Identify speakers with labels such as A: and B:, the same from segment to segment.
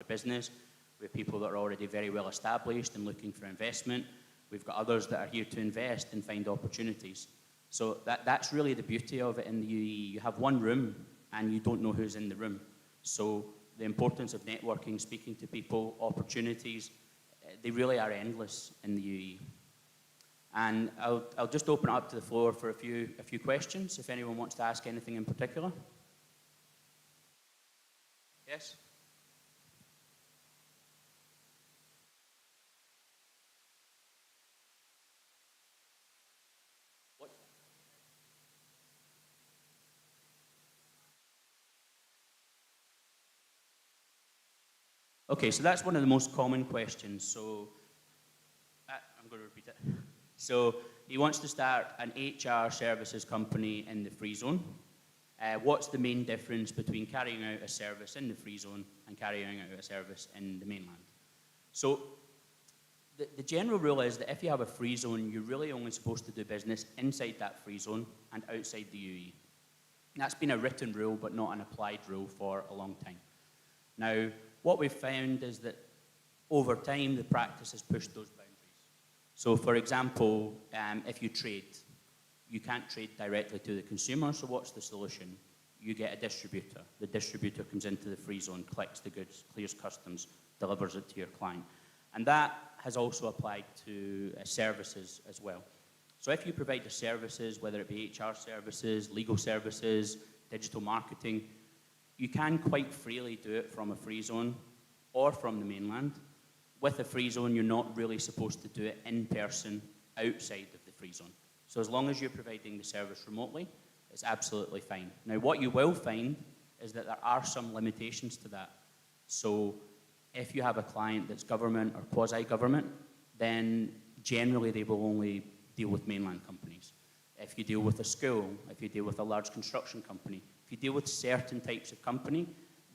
A: a business. We have people that are already very well established and looking for investment. We've got others that are here to invest and find opportunities. So that's really the beauty of it in the UAE. You have one room and you don't know who's in the room. So the importance of networking, speaking to people, opportunities, they really are endless in the UAE. And I'll just open it up to the floor for a few questions, if anyone wants to ask anything in particular. Yes? What? Okay, so that's one of the most common questions. So I'm going to repeat it. So he wants to start an HR services company in the free zone. What's the main difference between carrying out a service in the free zone and carrying out a service in the mainland? So the general rule is that if you have a free zone, you're really only supposed to do business inside that free zone and outside the UAE. That's been a written rule, but not an applied rule for a long time. Now, what we've found is that over time, the practice has pushed those boundaries. So, for example, if you trade, you can't trade directly to the consumer, so what's the solution? You get a distributor. The distributor comes into the free zone, collects the goods, clears customs, delivers it to your client. And that has also applied to services as well. So if you provide the services, whether it be HR services, legal services, digital marketing, you can quite freely do it from a free zone or from the mainland. With a free zone, you're not really supposed to do it in person outside of the free zone. So as long as you're providing the service remotely, it's absolutely fine. Now, what you will find is that there are some limitations to that. So if you have a client that's government or quasi-government, then generally they will only deal with mainland companies. If you deal with a school, if you deal with a large construction company, if you deal with certain types of company,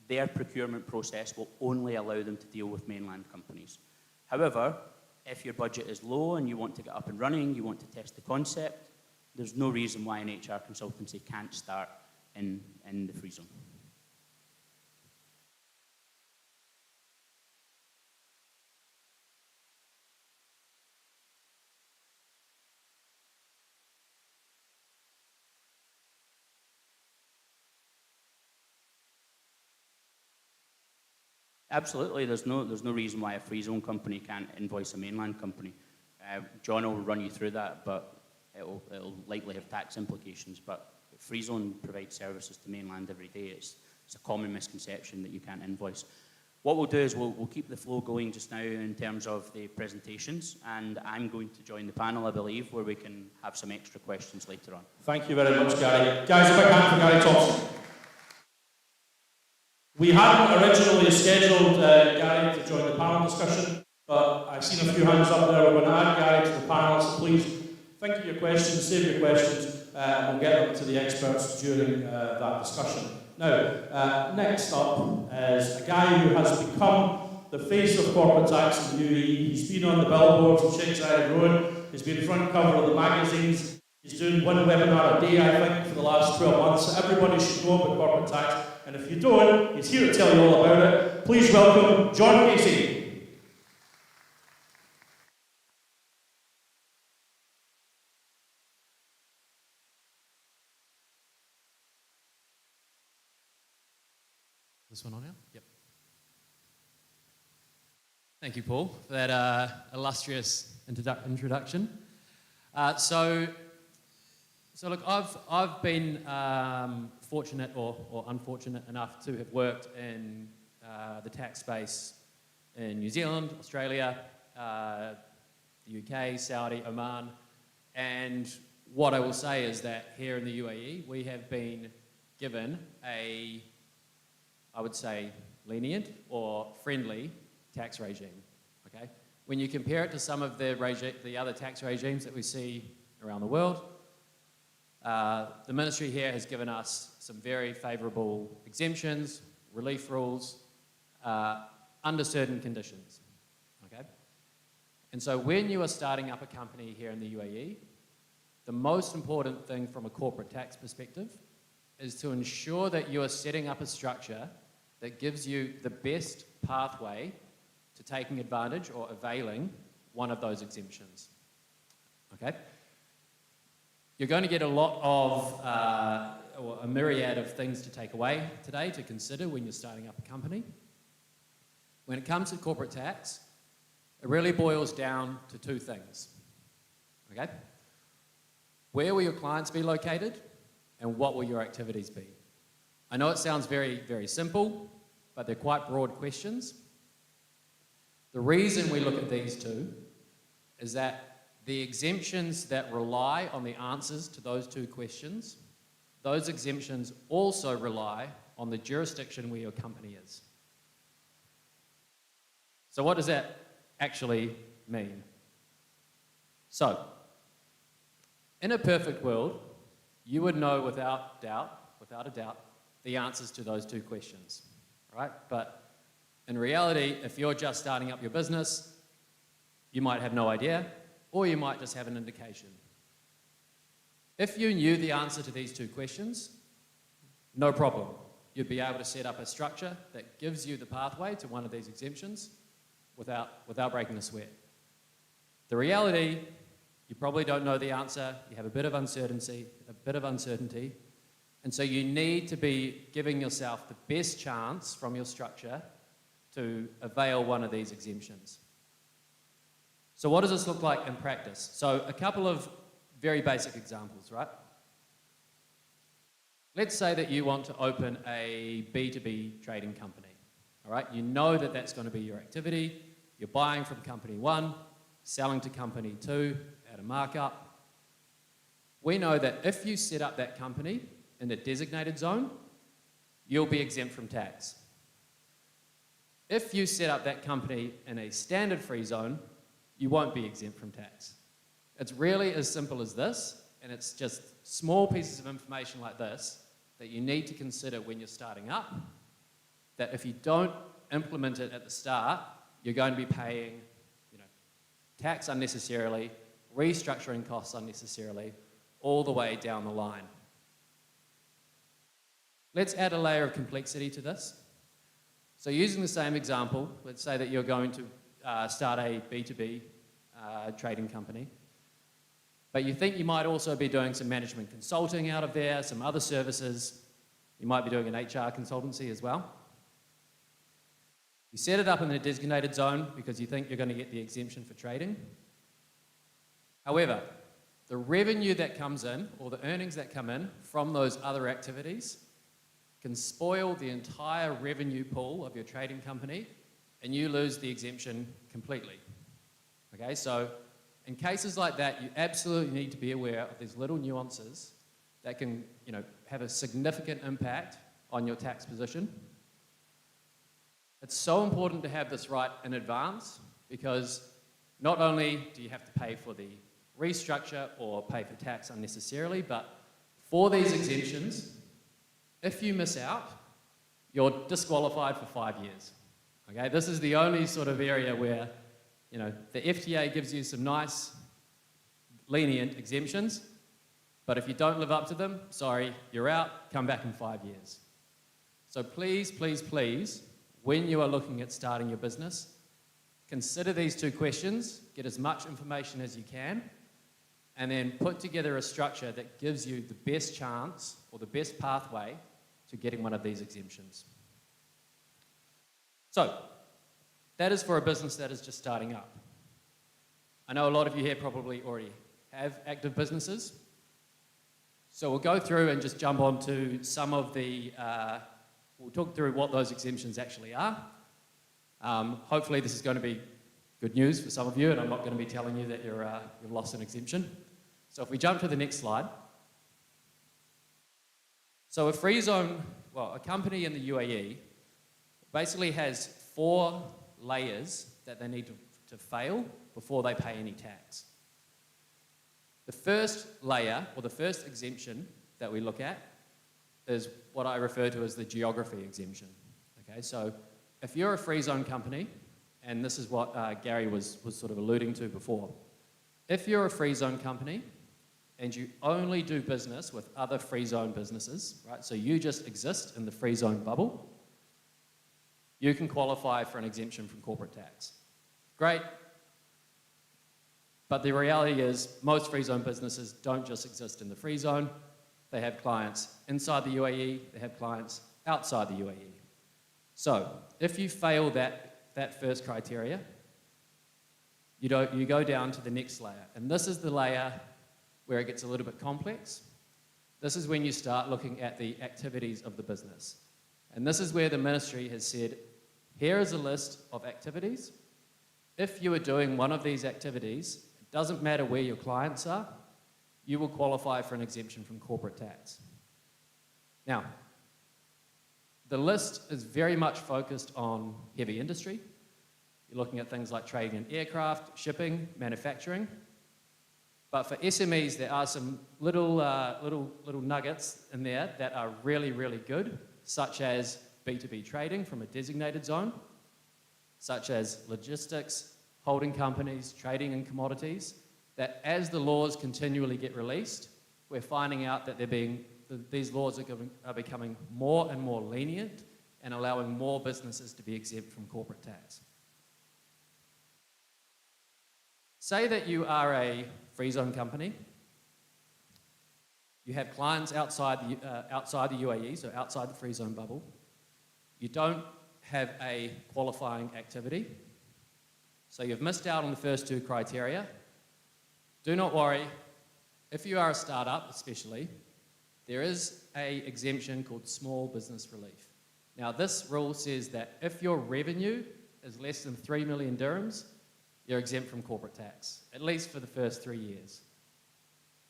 A: their procurement process will only allow them to deal with mainland companies. However, if your budget is low and you want to get up and running, you want to test the concept, there's no reason why an HR consultancy can't start in the free zone. Absolutely, there's no reason why a free zone company can't invoice a mainland company. John will run you through that, but it'll likely have tax implications. But free zone provides services to mainland every day. It's a common misconception that you can't invoice. What we'll do is we'll keep the flow going just now in terms of the presentations, and I'm going to join the panel, I believe, where we can have some extra questions later on.
B: Thank you very much, Gary. Guys, a big hand for Gary Thompson. We hadn't originally scheduled Gary to join the panel discussion, but I've seen a few hands up there. We're going to add Gary to the panel, so please think of your questions, save your questions, and we'll get them to the experts during that discussion. Now, next up is a guy who has become the face of corporate tax in the UAE. He's been on the billboards of Sheikh Zayed Road, he's been front cover of the magazines, he's doing one webinar a day, I think, for the last 12 months, so everybody should know about corporate tax. And if you don't, he's here to tell you all about it. Please welcome John Casey.
C: This one on now? Yep. Thank you, Paul, for that illustrious introduction. So look, I've been fortunate or unfortunate enough to have worked in the tax space in New Zealand, Australia, the UK, Saudi, Oman, and what I will say is that here in the UAE, we have been given a, I would say, lenient or friendly tax regime. Okay, when you compare it to some of the other tax regimes that we see around the world, the ministry here has given us some very favourable exemptions, relief rules, under certain conditions. Okay, and so when you are starting up a company here in the UAE, the most important thing from a corporate tax perspective is to ensure that you are setting up a structure that gives you the best pathway to taking advantage or availing one of those exemptions. Okay? You're going to get a lot of, or a myriad of things to take away today to consider when you're starting up a company. When it comes to corporate tax, it really boils down to two things. Okay? Where will your clients be located, and what will your activities be? I know it sounds very, very simple, but they're quite broad questions. The reason we look at these two is that the exemptions that rely on the answers to those two questions, those exemptions also rely on the jurisdiction where your company is. So what does that actually mean? So, in a perfect world, you would know without a doubt, the answers to those two questions, right? But in reality, if you're just starting up your business, you might have no idea, or you might just have an indication. If you knew the answer to these two questions, no problem. You'd be able to set up a structure that gives you the pathway to one of these exemptions without breaking a sweat. The reality, you probably don't know the answer, you have a bit of uncertainty, and so you need to be giving yourself the best chance from your structure to avail one of these exemptions. So what does this look like in practice? So a couple of very basic examples, right? Let's say that you want to open a B2B trading company, all right? You know that that's going to be your activity. You're buying from company one, selling to company two at a markup. We know that if you set up that company in a designated zone, you'll be exempt from tax. If you set up that company in a standard free zone, you won't be exempt from tax. It's really as simple as this, and it's just small pieces of information like this that you need to consider when you're starting up, that if you don't implement it at the start, you're going to be paying, tax unnecessarily, restructuring costs unnecessarily, all the way down the line. Let's add a layer of complexity to this. So using the same example, let's say that you're going to start a B2B trading company, but you think you might also be doing some management consulting out of there, some other services. You might be doing an HR consultancy as well. You set it up in a designated zone because you think you're going to get the exemption for trading. However, the revenue that comes in, or the earnings that come in from those other activities, can spoil the entire revenue pool of your trading company, and you lose the exemption completely. Okay, so in cases like that, you absolutely need to be aware of these little nuances that can, have a significant impact on your tax position. It's so important to have this right in advance, because not only do you have to pay for the restructure or pay for tax unnecessarily, but for these exemptions, if you miss out, you're disqualified for 5 years. Okay, this is the only sort of area where, the FTA gives you some nice, lenient exemptions, but if you don't live up to them, sorry, you're out, come back in 5 years. So please, please, please, when you are looking at starting your business, consider these two questions, get as much information as you can, and then put together a structure that gives you the best chance or the best pathway to getting one of these exemptions. So, that is for a business that is just starting up. I know a lot of you here probably already have active businesses, so we'll go through and just jump on to some of the, we'll talk through what those exemptions actually are. Hopefully this is going to be good news for some of you, and I'm not going to be telling you that you've lost an exemption. So if we jump to the next slide. So a free zone, a company in the UAE basically has 4 layers that they need to fail before they pay any tax. The first layer, or the first exemption that we look at, is what I refer to as the geography exemption. Okay, so if you're a free zone company, and this is what Gary was sort of alluding to before, if you're a free zone company and you only do business with other free zone businesses, right, so you just exist in the free zone bubble, you can qualify for an exemption from corporate tax. Great. But the reality is most free zone businesses don't just exist in the free zone. They have clients inside the UAE, they have clients outside the UAE. So if you fail that first criteria, you go down to the next layer. And this is the layer where it gets a little bit complex. This is when you start looking at the activities of the business. And this is where the ministry has said, here is a list of activities. If you are doing one of these activities, it doesn't matter where your clients are, you will qualify for an exemption from corporate tax. Now, the list is very much focused on heavy industry. You're looking at things like trading in aircraft, shipping, manufacturing. But for SMEs, there are some little nuggets in there that are really, really good, such as B2B trading from a designated zone, such as logistics, holding companies, trading in commodities, that as the laws continually get released, we're finding out that these laws are becoming more and more lenient and allowing more businesses to be exempt from corporate tax. Say that you are a free zone company. You have clients outside the UAE, so outside the free zone bubble. You don't have a qualifying activity. So you've missed out on the first two criteria. Do not worry. If you are a startup, especially, there is an exemption called small business relief. Now, this rule says that if your revenue is less than 3 million dirhams, you're exempt from corporate tax, at least for the first 3 years.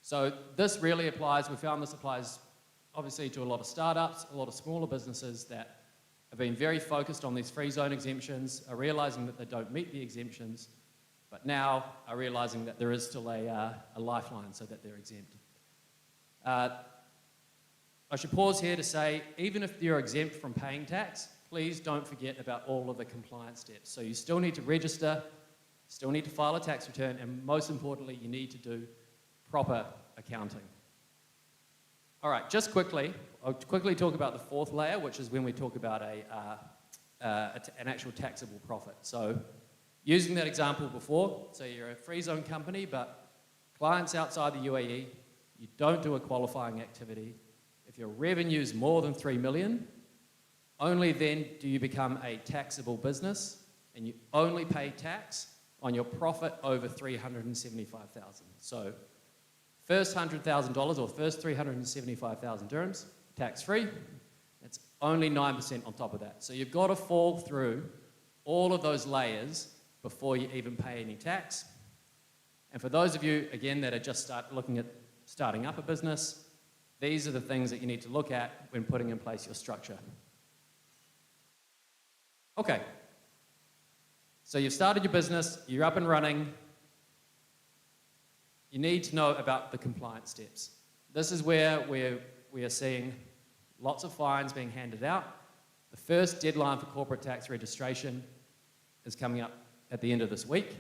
C: So this really applies, we found this applies obviously to a lot of startups, a lot of smaller businesses that have been very focused on these free zone exemptions, are realizing that they don't meet the exemptions, but now are realizing that there is still a lifeline so that they're exempt. I should pause here to say, even if you're exempt from paying tax, please don't forget about all of the compliance steps. So you still need to register, still need to file a tax return, and most importantly, you need to do proper accounting. All right, just quickly, I'll quickly talk about the fourth layer, which is when we talk about an actual taxable profit. So using that example before, so you're a free zone company, but clients outside the UAE, you don't do a qualifying activity. If your revenue is more than 3 million, only then do you become a taxable business, and you only pay tax on your profit over 375,000. So first $100,000 or first 375,000 dirhams, tax-free. It's only 9% on top of that. So you've got to fall through all of those layers before you even pay any tax. And for those of you, again, that are just looking at starting up a business, these are the things that you need to look at when putting in place your structure. Okay. So you've started your business, you're up and running. You need to know about the compliance steps. This is where we are seeing lots of fines being handed out. The first deadline for corporate tax registration is coming up at the end of this week.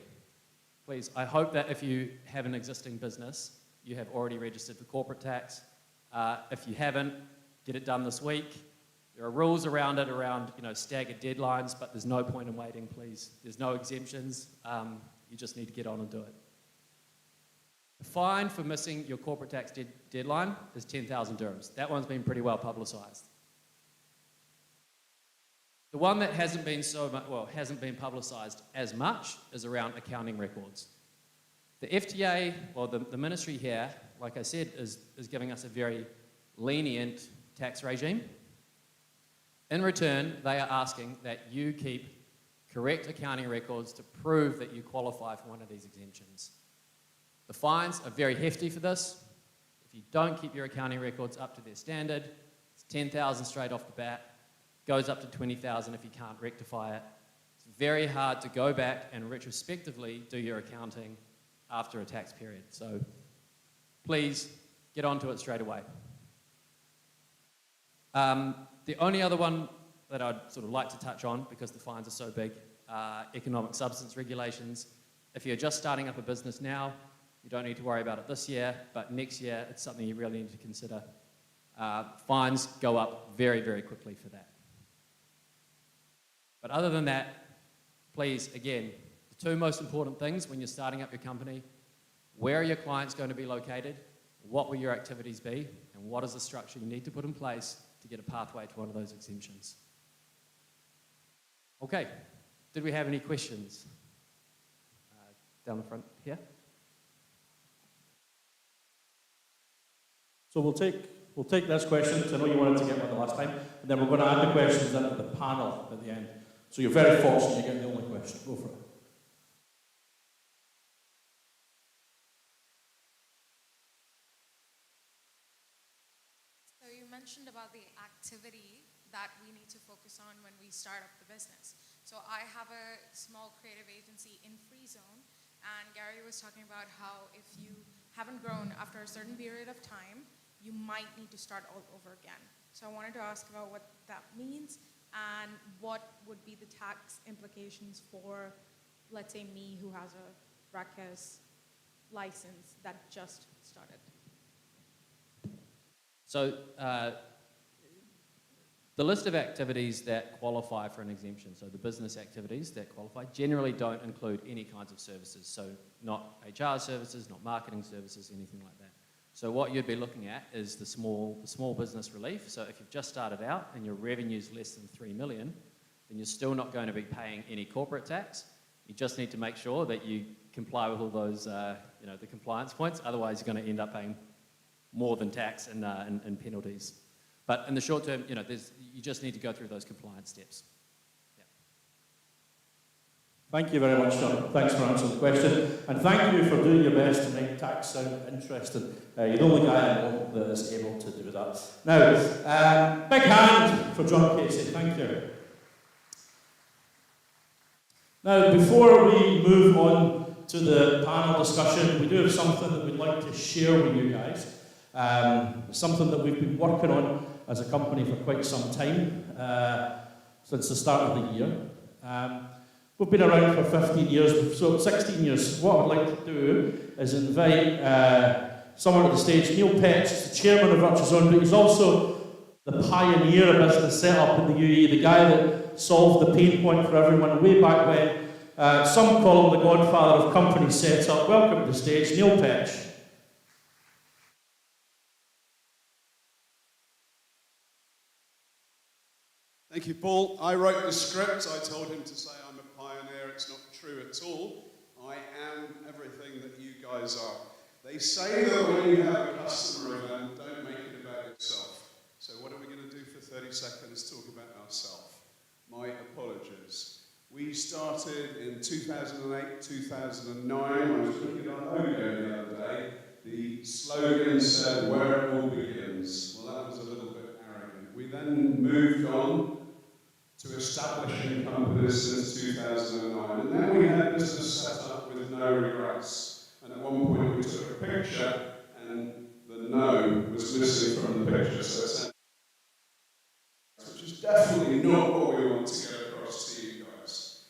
C: Please, I hope that if you have an existing business, you have already registered for corporate tax. If you haven't, get it done this week. There are rules around it, staggered deadlines, but there's no point in waiting, please. There's no exemptions. You just need to get on and do it. The fine for missing your corporate tax deadline is 10,000 dirhams. That one's been pretty well publicised. The one that hasn't been publicised as much is around accounting records. The FTA, the ministry here, like I said, is giving us a very lenient tax regime. In return, they are asking that you keep correct accounting records to prove that you qualify for one of these exemptions. The fines are very hefty for this. If you don't keep your accounting records up to their standard, it's 10,000 straight off the bat, goes up to 20,000 if you can't rectify it. It's very hard to go back and retrospectively do your accounting after a tax period. So please get onto it straight away. The only other one that I'd sort of like to touch on, because the fines are so big, are economic substance regulations. If you're just starting up a business now, you don't need to worry about it this year, but next year it's something you really need to consider. Fines go up very, very quickly for that. But other than that, please, again, the two most important things when you're starting up your company: where are your clients going to be located? What will your activities be? And what is the structure you need to put in place to get a pathway to one of those exemptions? Okay, did we have any questions? Down the front here.
B: So we'll take this question, because I know you wanted to get one the last time, and then we're going to add the questions into the panel at the end. So you're very fortunate you get the only question. Go for it.
D: So you mentioned about the activity that we need to focus on when we start up the business. So I have a small creative agency in Free Zone, and Gary was talking about how if you haven't grown after a certain period of time, you might need to start all over again. So I wanted to ask about what that means and what would be the tax implications for, let's say, me who has a RACAS license that just started.
C: So the list of activities that qualify for an exemption, so the business activities that qualify, generally don't include any kinds of services. So not HR services, not marketing services, anything like that. So what you'd be looking at is the small business relief. So if you've just started out and your revenue is less than 3 million, then you're still not going to be paying any corporate tax. You just need to make sure that you comply with all those, the compliance points. Otherwise, you're going to end up paying more than tax and penalties. But in the short term, you just need to go through those compliance steps. Yeah.
B: Thank you very much, John. Thanks for answering the question. And thank you for doing your best to make tax sound interesting. You're the only guy I know that is able to do that. Now, big hand for John Casey. Thank you. Now, before we move on to the panel discussion, we do have something that we'd like to share with you guys. Something that we've been working on as a company for quite some time, since the start of the year. We've been around for 15 years, so 16 years. What I'd like to do is invite someone at the stage. Neil Petch is the chairman of Virtual Zone, but he's also the pioneer of business setup in the UAE, the guy that solved the pain point for everyone way back when. Some call him the godfather of company setup. Welcome to the stage, Neil Petch.
E: Thank you, Paul. I wrote the script. I told him to say I'm a pioneer. It's not true at all. I am everything that you guys are. They say that when you have a customer event, don't make it about yourself. So what are we going to do for 30 seconds? Talk about ourselves. My apologies. We started in 2008, 2009. I was looking at our logo the other day. The slogan said, "Where it all begins." Well, that was a little bit arrogant. We then moved on to establishing companies since 2009. And then we had business set up with no regrets. And at one point we took a picture and the no was missing from the picture. So it's which is definitely not what we want to get across to you guys.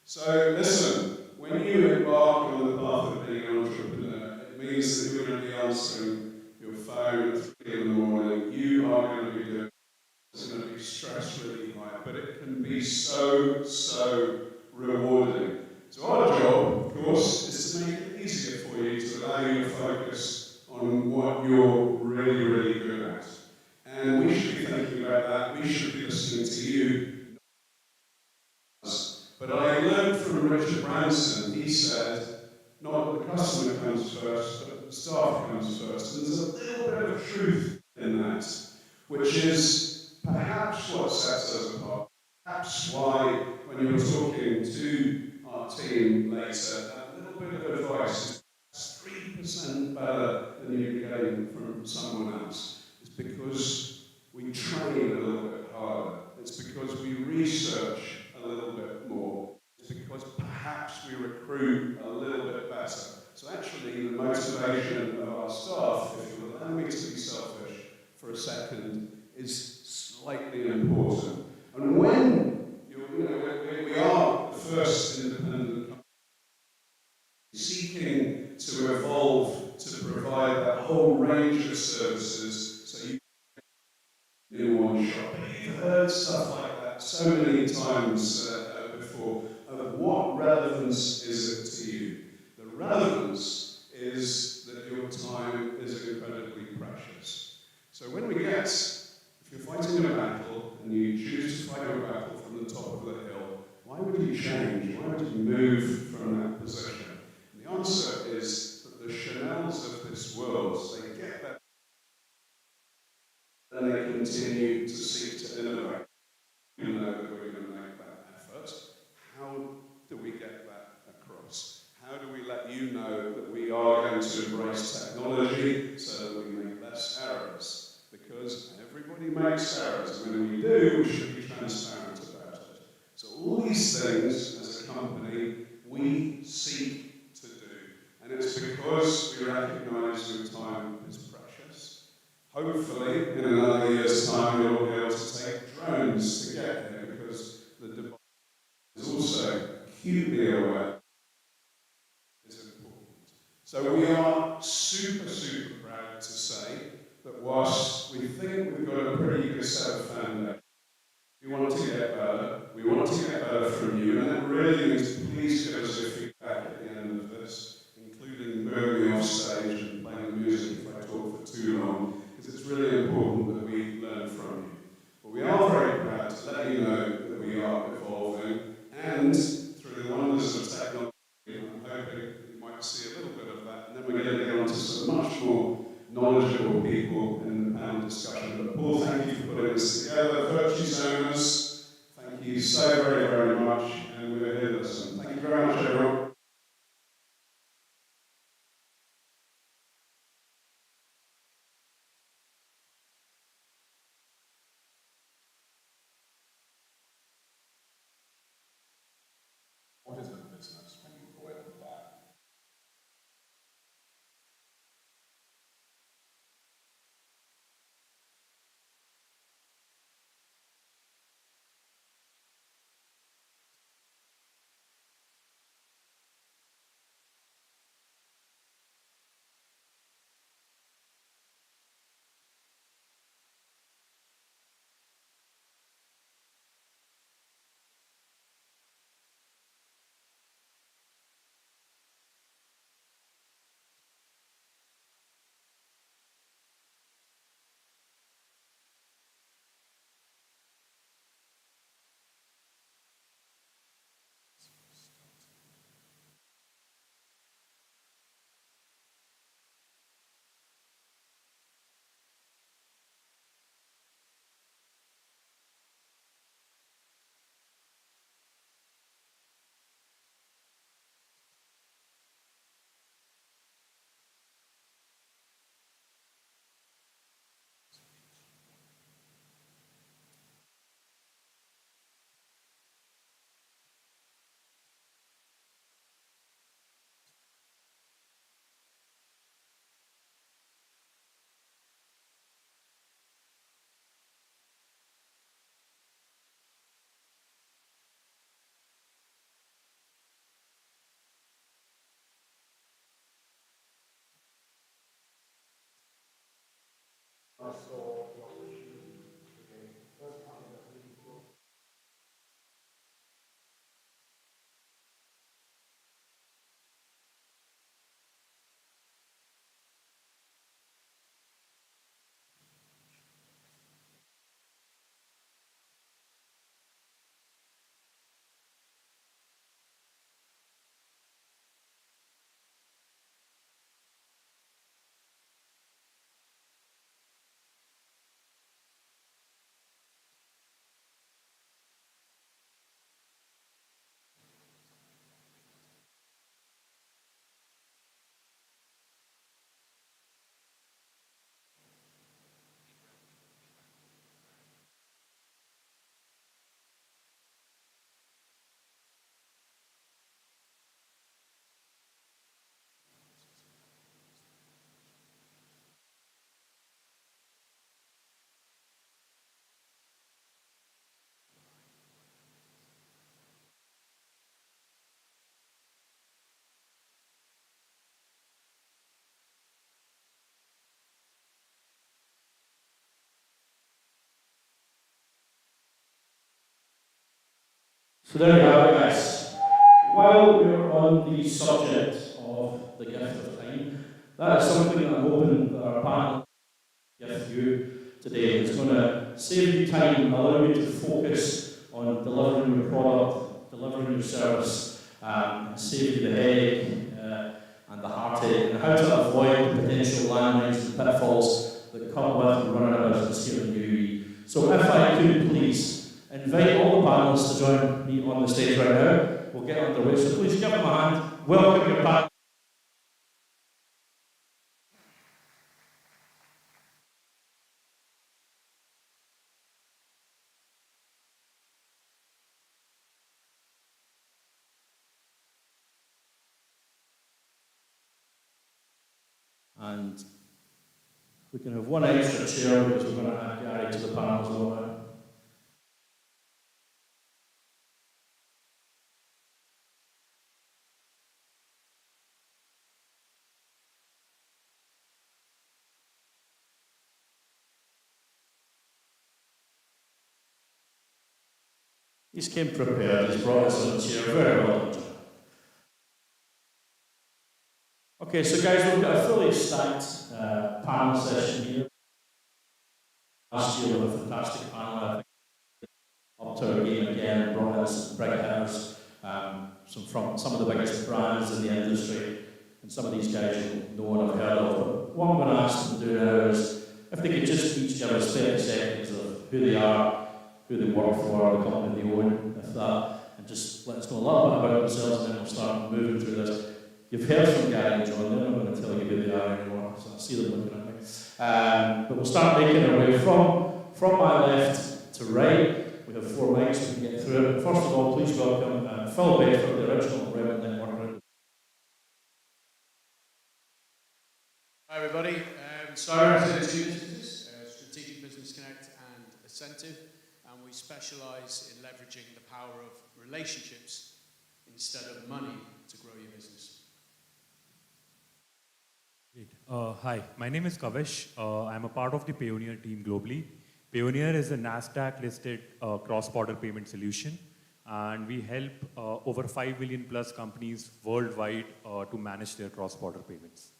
E: So listen, when you embark on the path of being an entrepreneur, it means that you're going to be answering your phone at 3 in the morning. You are going to be doing it's going to be stress really high, but it can be so, so rewarding. So our job, of course, is to make it easier for you, to allow you to focus on what you're really, really good at. And we should be thinking about that. We should be listening to you. But I learned from Richard Branson, he said, not that the customer comes first, but the staff comes first. And there's a little bit of truth in that, which is perhaps what sets us apart, perhaps why, when you're talking to our team later, that little bit of advice is 3% better than you're getting from someone else. It's because we train a little bit harder. It's because we research a little bit more. It's because perhaps we recruit a little bit better. So actually, the motivation of our staff, if you allow me to be selfish for a second, is slightly important. And when we are the first independent company seeking to evolve to provide that whole range of services so you can do one shop. You've heard stuff like that so so many times before, of what relevance is it to you? The relevance is that your time is incredibly precious. So when we get, if you're fighting a battle and you choose to fight a battle from the top of the hill, why would you change? Why would you move from that position? And the answer is that the Chanels of this world, they get better and they continue to seek to innovate. We know that we're going to make that effort. How do we get that across? How do we let you know that we are going to embrace technology so that we make less errors? Because everybody makes errors, and when we do, we should be transparent about it. So all these things, as a company, we seek to do. And it's because we recognise your time is precious. Hopefully, in another year's time, you'll be able to take drones to get here, because the device is also acutely aware is important. So we are super, super proud to say that whilst we think we've got a pretty good set of foundations, we want to get better. We want to get better from you, and that really means please give us your feedback at the end of this, including moving me off stage and playing the music if I talk for too long, because it's really important that we learn from you. But we are very proud to let you know that we are evolving, and through the wonders of technology, I'm hoping you might see a little bit of that, and then we're going to get on to some much more knowledgeable people in the panel discussion. But Paul, thank you for putting this together. Virtues owners, thank you so very, very much, and we're here to listen. Thank you very much, everyone.
F: What is a business when you boil it down?
B: So there you have it, guys. While we're on the subject of the gift of time, that is something that I'm hoping that our panel gift you today. It's going to save you time, allow you to focus on delivering your product, delivering your service, and save you the headache and the heartache, and how to avoid the potential landmines and pitfalls that come with running a business here in the UAE. So if I could please invite all the panelists to join me on the stage right now. We'll get underway, so please give them a hand. Welcome your panel. And we can have one extra chair because we're going to add Gary to the panel as well. He's came prepared, he's brought us on a chair, very well done. Okay, so guys, we've got a fully stacked panel session here. Last year with a fantastic panel, I think, up to our game again, brought us big hitters, some of the biggest brands in the industry, and some of these guys you'll know and have heard of. But what I'm going to ask them to do now is, if they could just each give us 30 seconds of who they are, who they work for, the company they own, if that, and just let us know a little bit about themselves, and then we'll start moving through this. You've heard from Gary and John, they're not going to tell you who they are anymore, so I see them looking at me. But we'll start making our way from my left to right. We have 4 mics, we can get through it. First of all, please welcome Phil Bedford, the original Revenue Network.
G: Hi everybody. So I represent 2 businesses, Strategic Business Connect and Ascentive, and we specialise in leveraging the power of relationships instead of money to grow your business.
H: Great. Hi, my name is Kavish. I'm a part of the Payoneer team globally. Payoneer is a NASDAQ-listed cross-border payment solution, and we help over 5 million plus companies worldwide to manage their cross-border payments.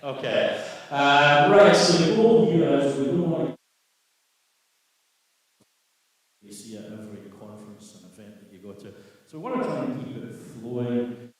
B: Okay. Right, so the goal here is we don't want to... You see at every conference and event that you go to. So we want to try and keep it flowing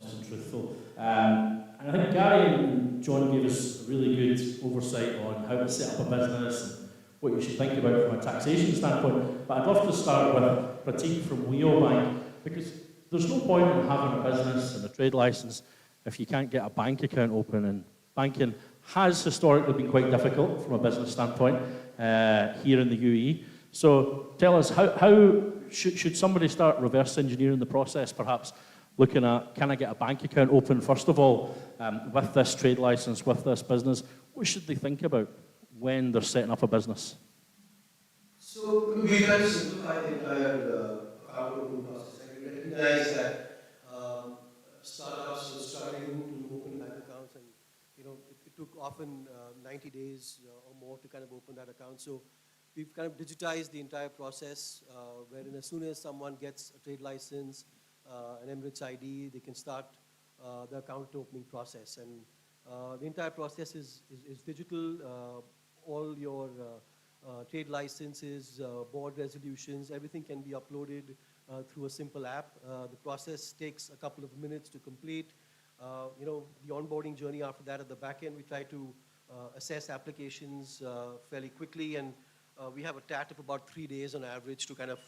B: and truthful. And I think Gary and John gave us a really good oversight on how to set up a business and what you should think about from a taxation standpoint. But I'd love to start with Pratik from Weo Bank, because there's no point in having a business and a trade license if you can't get a bank account open, and banking has historically been quite difficult from a business standpoint here in the UAE. So tell us, how should somebody start reverse engineering the process, perhaps looking at, can I get a bank account open first of all with this trade license, with this business? What should they think about when they're setting up a business?
I: So we try to simplify the entire account opening process. And we recognize that startups are struggling to open bank accounts, and it took often 90 days or more to kind of open that account. So we've kind of digitized the entire process, wherein as soon as someone gets a trade license, an Emirates ID, they can start the account opening process. And the entire process is digital. All your trade licenses, board resolutions, everything can be uploaded through a simple app. The process takes a couple of minutes to complete. The onboarding journey after that at the back end, we try to assess applications fairly quickly, and we have a TAT of about 3 days on average to kind of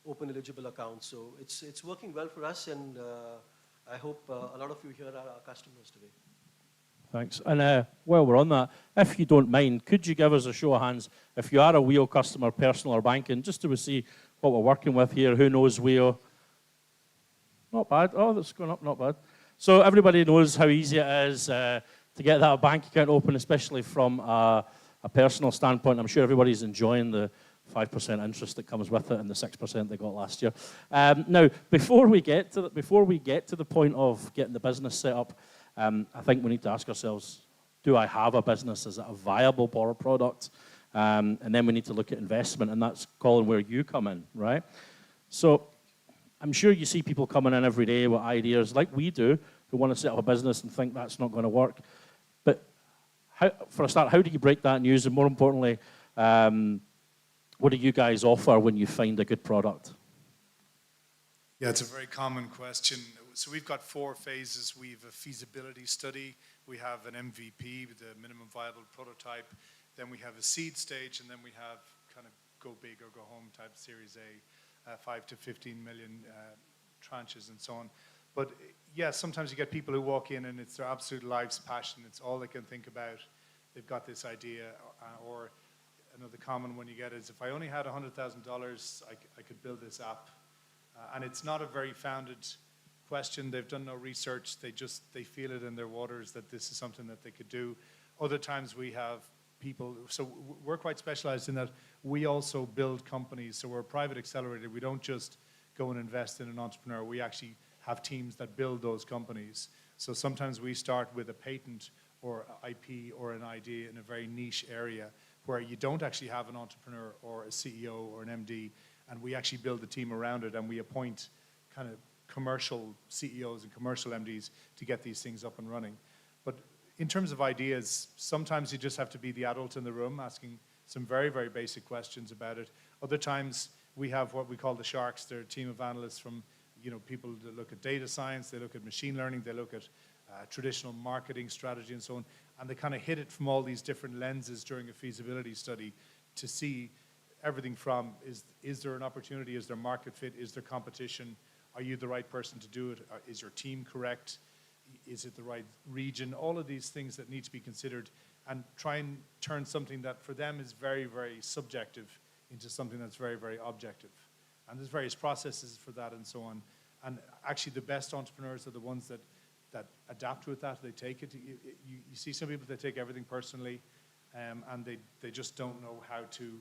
I: open eligible accounts. So it's working well for us, and I hope a lot of you here are our customers today.
B: Thanks. And while we're on that, if you don't mind, could you give us a show of hands if you are a Wheel customer, personal or banking, just to see what we're working with here? Who knows Wheel? Not bad. Oh, that's going up, not bad. So everybody knows how easy it is to get that bank account open, especially from a personal standpoint. I'm sure everybody's enjoying the 5% interest that comes with it and the 6% they got last year. Now, before we get to the point of getting the business set up, I think we need to ask ourselves, do I have a business? Is it a viable product? And then we need to look at investment, and that's, Colin, where you come in, right? So I'm sure you see people coming in every day with ideas like we do who want to set up a business and think that's not going to work. But for a start, how do you break that news? And more importantly, what do you guys offer when you find a good product?
J: Yeah, it's a very common question. So we've got 4 phases. We've a feasibility study. We have an MVP, the minimum viable prototype. Then we have a seed stage, and then we have kind of go big or go home type Series A, 5 to 15 million tranches and so on. But yeah, sometimes you get people who walk in and it's their absolute life's passion. It's all they can think about. They've got this idea. Or another common one you get is, if I only had $100,000, I could build this app. And it's not a very founded question. They've done no research. They feel it in their waters that this is something that they could do. Other times we have people, so we're quite specialized in that we also build companies. So we're a private accelerator. We don't just go and invest in an entrepreneur. We actually have teams that build those companies. So sometimes we start with a patent or IP or an idea in a very niche area where you don't actually have an entrepreneur or a CEO or an MD, and we actually build a team around it, and we appoint kind of commercial CEOs and commercial MDs to get these things up and running. But in terms of ideas, sometimes you just have to be the adult in the room asking some very, very basic questions about it. Other times we have what we call the sharks. They're a team of analysts from, people that look at data science, they look at machine learning, they look at traditional marketing strategy and so on, and they kind of hit it from all these different lenses during a feasibility study to see everything from, is there an opportunity, is there market fit, is there competition, are you the right person to do it, is your team correct, is it the right region, all of these things that need to be considered, and try and turn something that for them is very, very subjective into something that's very, very objective. And there's various processes for that and so on. And actually the best entrepreneurs are the ones that adapt with that, they take it. You see some people that take everything personally, and they just don't know how to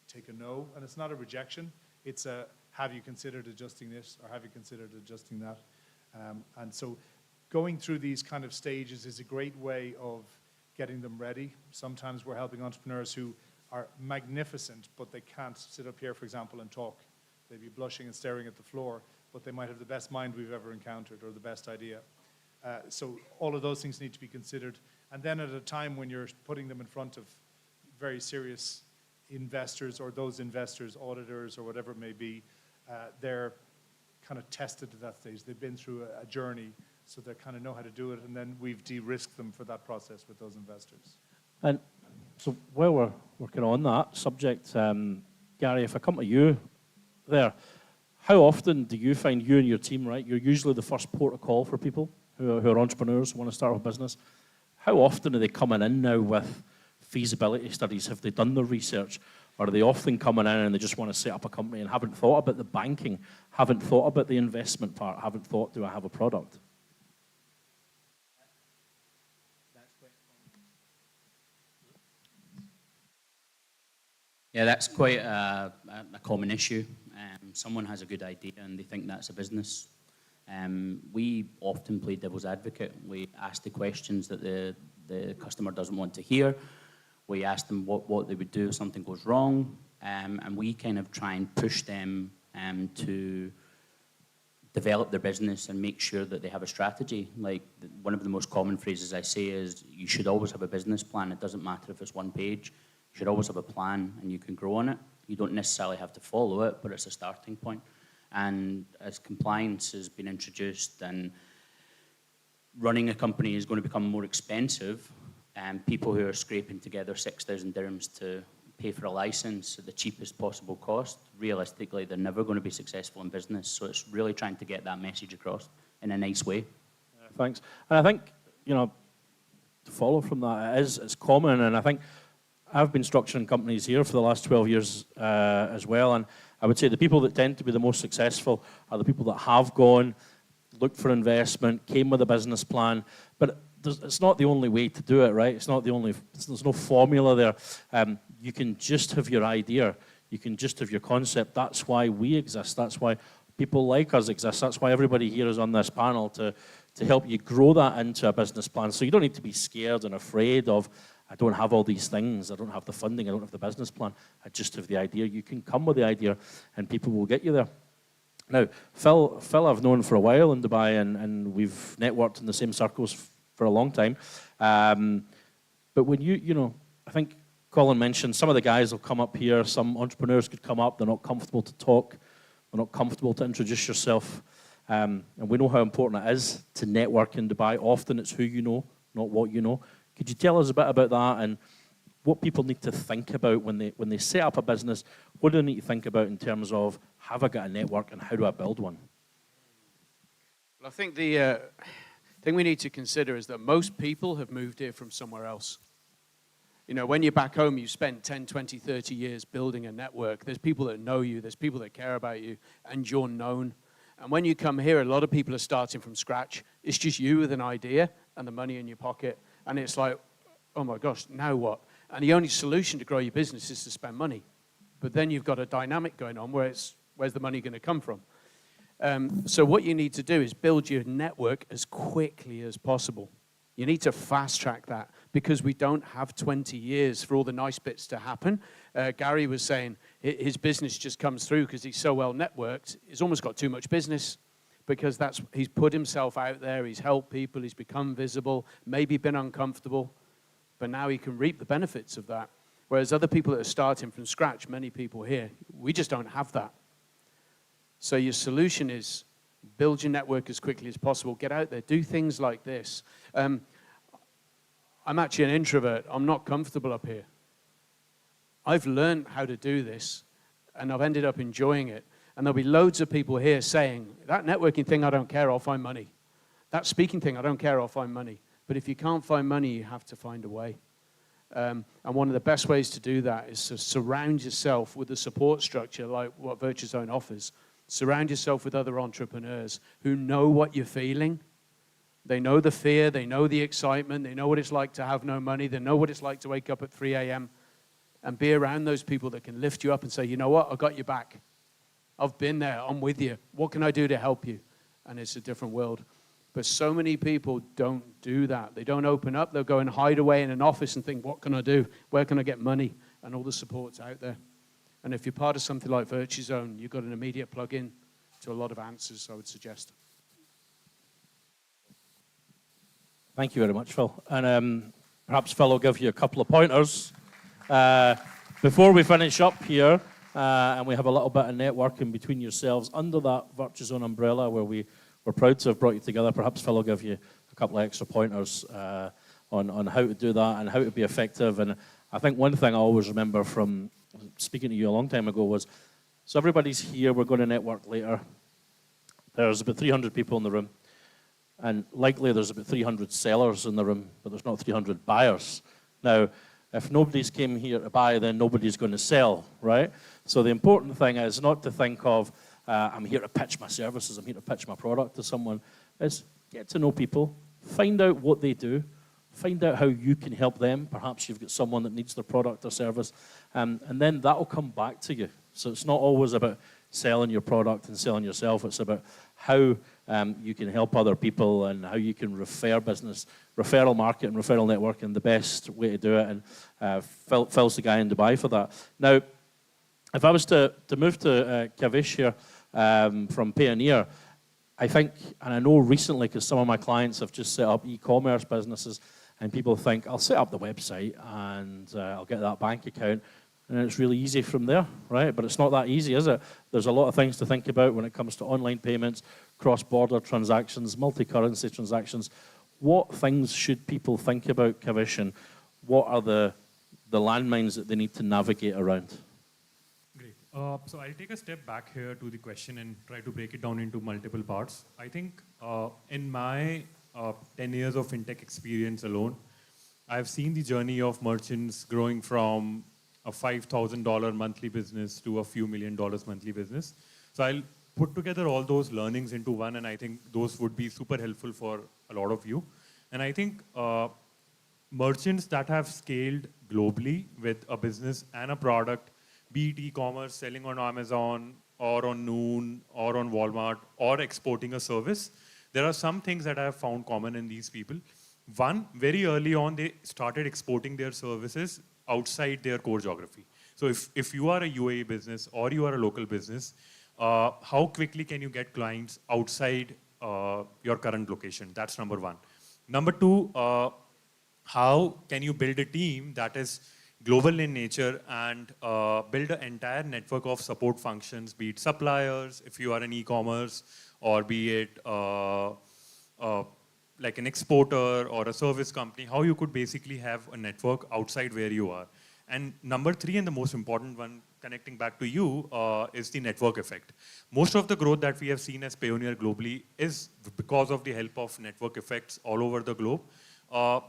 J: take a no. And it's not a rejection, it's a, have you considered adjusting this, or have you considered adjusting that? And so going through these kind of stages is a great way of getting them ready. Sometimes we're helping entrepreneurs who are magnificent, but they can't sit up here, for example, and talk. They'd be blushing and staring at the floor, but they might have the best mind we've ever encountered or the best idea. So all of those things need to be considered. And then at a time when you're putting them in front of very serious investors, or those investors, auditors, or whatever it may be, they're kind of tested at that stage. They've been through a journey, so they kind of know how to do it, and then we've de-risked them for that process with those investors.
B: And so while we're working on that subject, Gary, if I come to you there, how often do you find, you and your team, right, you're usually the first port of call for people who are entrepreneurs, who want to start a business. How often are they coming in now with feasibility studies? Have they done the research? Or are they often coming in and they just want to set up a company and haven't thought about the banking, haven't thought about the investment part, haven't thought, do I have a product?
A: Yeah, that's quite a common issue. Someone has a good idea and they think that's a business. We often play devil's advocate. We ask the questions that the customer doesn't want to hear. We ask them what they would do if something goes wrong. And we kind of try and push them to develop their business and make sure that they have a strategy. Like, one of the most common phrases I say is, you should always have a business plan. It doesn't matter if it's one page. You should always have a plan and you can grow on it. You don't necessarily have to follow it, but it's a starting point. And as compliance has been introduced and running a company is going to become more expensive, people who are scraping together 6,000 dirhams to pay for a license at the cheapest possible cost, realistically, they're never going to be successful in business. So it's really trying to get that message across in a nice way.
B: Thanks. And I think, to follow from that, it's common, and I think I've been structuring companies here for the last 12 years as well, and I would say the people that tend to be the most successful are the people that have gone, looked for investment, came with a business plan, but it's not the only way to do it, right? There's no formula there. You can just have your idea. You can just have your concept. That's why we exist. That's why people like us exist. That's why everybody here is on this panel to help you grow that into a business plan. So you don't need to be scared and afraid of, I don't have all these things. I don't have the funding. I don't have the business plan. I just have the idea. You can come with the idea and people will get you there. Now, Phil I've known for a while in Dubai, and we've networked in the same circles for a long time. But when I think Colin mentioned some of the guys will come up here, some entrepreneurs could come up, they're not comfortable to talk, they're not comfortable to introduce yourself. And we know how important it is to network in Dubai. Often it's who you know, not what you know. Could you tell us a bit about that and what people need to think about when they set up a business? What do they need to think about in terms of, have I got a network and how do I build one?
G: Well, I think the thing we need to consider is that most people have moved here from somewhere else. When you're back home, you spent 10, 20, 30 years building a network. There's people that know you, there's people that care about you, and you're known. And when you come here, a lot of people are starting from scratch. It's just you with an idea and the money in your pocket. And it's like, oh my gosh, now what? And the only solution to grow your business is to spend money. But then you've got a dynamic going on where where's the money going to come from? So what you need to do is build your network as quickly as possible. You need to fast track that because we don't have 20 years for all the nice bits to happen. Gary was saying his business just comes through because he's so well networked. He's almost got too much business because he's put himself out there, he's helped people, he's become visible, maybe been uncomfortable, but now he can reap the benefits of that. Whereas other people that are starting from scratch, many people here, we just don't have that. So your solution is build your network as quickly as possible. Get out there. Do things like this. I'm actually an introvert. I'm not comfortable up here. I've learned how to do this, and I've ended up enjoying it. And there'll be loads of people here saying, that networking thing, I don't care, I'll find money. That speaking thing, I don't care, I'll find money. But if you can't find money, you have to find a way. And one of the best ways to do that is to surround yourself with a support structure like what VirtuZone offers. Surround yourself with other entrepreneurs who know what you're feeling. They know the fear, they know the excitement, they know what it's like to have no money, they know what it's like to wake up at 3 a.m. and be around those people that can lift you up and say, you know what, I got your back. I've been there, I'm with you. What can I do to help you? And it's a different world. But so many people don't do that. They don't open up, they'll go and hide away in an office and think, what can I do? Where can I get money? And all the support's out there. And if you're part of something like VirtuZone, you've got an immediate plug-in to a lot of answers, I would suggest.
B: Thank you very much, Phil. And perhaps Phil will give you a couple of pointers. Before we finish up here, and we have a little bit of networking between yourselves under that VirtuZone umbrella where we're proud to have brought you together, perhaps Phil will give you a couple of extra pointers on how to do that and how to be effective. And I think one thing I always remember from speaking to you a long time ago was, so everybody's here, we're going to network later. There's about 300 people in the room. And likely there's about 300 sellers in the room, but there's not 300 buyers. Now, if nobody's came here to buy, then nobody's going to sell, right? So the important thing is not to think of, I'm here to pitch my services, I'm here to pitch my product to someone. Is get to know people, find out what they do, find out how you can help them. Perhaps you've got someone that needs their product or service, and then that will come back to you. So it's not always about selling your product and selling yourself. It's about how you can help other people and how you can refer business, referral market and referral network, and the best way to do it. And Phil's the guy in Dubai for that. Now, if I was to move to Kavish here from Payoneer, I think, and I know recently because some of my clients have just set up e-commerce businesses, and people think, I'll set up the website and I'll get that bank account, and it's really easy from there, right? But it's not that easy, is it? There's a lot of things to think about when it comes to online payments, cross-border transactions, multi-currency transactions. what things should people think about, Kavish, and what are the landmines that they need to navigate around?
H: Great. So I'll take a step back here to the question and try to break it down into multiple parts. I think in my 10 years of fintech experience alone, I've seen the journey of merchants growing from a $5,000 monthly business to a few $1 million monthly business. So I'll put together all those learnings into one, and I think those would be super helpful for a lot of you. And I think merchants that have scaled globally with a business and a product, be it e-commerce, selling on Amazon, or on Noon, or on Walmart, or exporting a service, there are some things that I have found common in these people. One, very early on, they started exporting their services outside their core geography. So if you are a UAE business or you are a local business, how quickly can you get clients outside your current location? That's number one. Number two, how can you build a team that is global in nature and build an entire network of support functions, be it suppliers, if you are an e-commerce, or be it like an exporter or a service company, how you could basically have a network outside where you are. And number three, and the most important one, connecting back to you, is the network effect. Most of the growth that we have seen as Payoneer globally is because of the help of network effects all over the globe.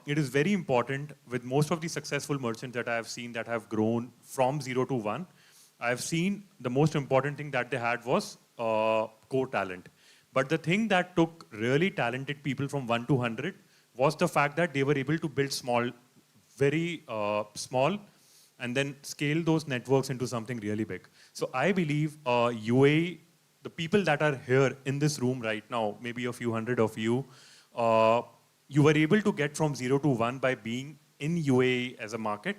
H: It is very important with most of the successful merchants that I have seen that have grown from 0 to 1. I have seen the most important thing that they had was core talent. But the thing that took really talented people from 1 to 100 was the fact that they were able to build small, very small, and then scale those networks into something really big. So I believe UAE, the people that are here in this room right now, maybe a few hundred of you, you were able to get from 0 to 1 by being in UAE as a market.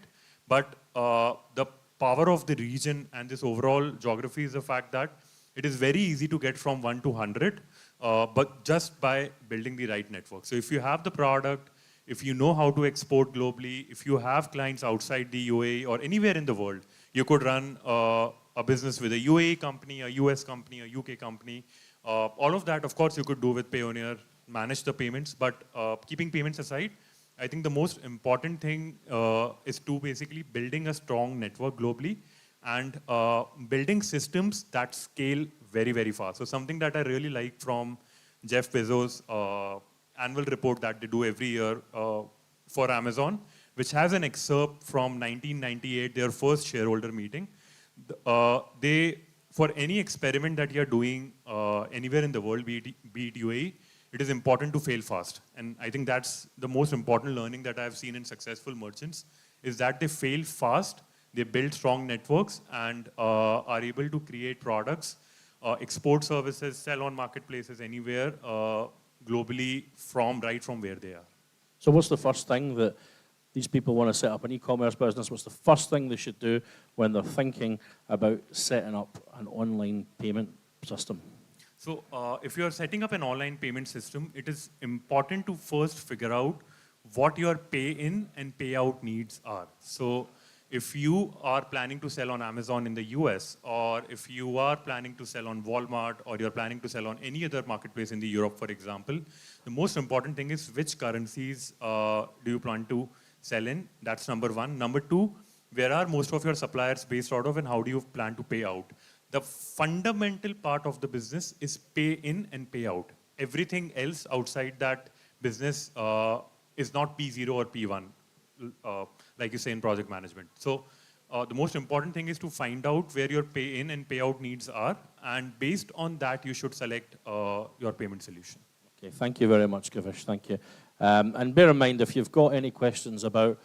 H: But the power of the region and this overall geography is the fact that it is very easy to get from 1 to 100, but just by building the right network. So if you have the product, if you know how to export globally, if you have clients outside the UAE or anywhere in the world, you could run a business with a UAE company, a US company, a UK company. All of that, of course, you could do with Payoneer, manage the payments, but keeping payments aside, I think the most important thing is to basically building a strong network globally and building systems that scale very, very fast. So something that I really like from Jeff Bezos' annual report that they do every year for Amazon, which has an excerpt from 1998, their first shareholder meeting. For any experiment that you're doing anywhere in the world, be it UAE, it is important to fail fast. And I think that's the most important learning that I've seen in successful merchants, is that they fail fast, they build strong networks, and are able to create products, export services, sell on marketplaces anywhere globally right from where they are.
B: So what's the first thing that these people want to set up an e-commerce business? What's the first thing they should do when they're thinking about setting up an online payment system?
H: So if you're setting up an online payment system, it is important to first figure out what your pay-in and pay-out needs are. So if you are planning to sell on Amazon in the US, or if you are planning to sell on Walmart, or you're planning to sell on any other marketplace in the Europe, for example, the most important thing is which currencies do you plan to sell in? That's number one. Number two, where are most of your suppliers based out of, and how do you plan to pay out? The fundamental part of the business is pay in and pay out. Everything else outside that business is not P0 or P1, like you say in project management. So the most important thing is to find out where your pay in and pay out needs are, and based on that, you should select your payment solution.
B: Okay, thank you very much, Kavish. Thank you. And bear in mind, if you've got any questions about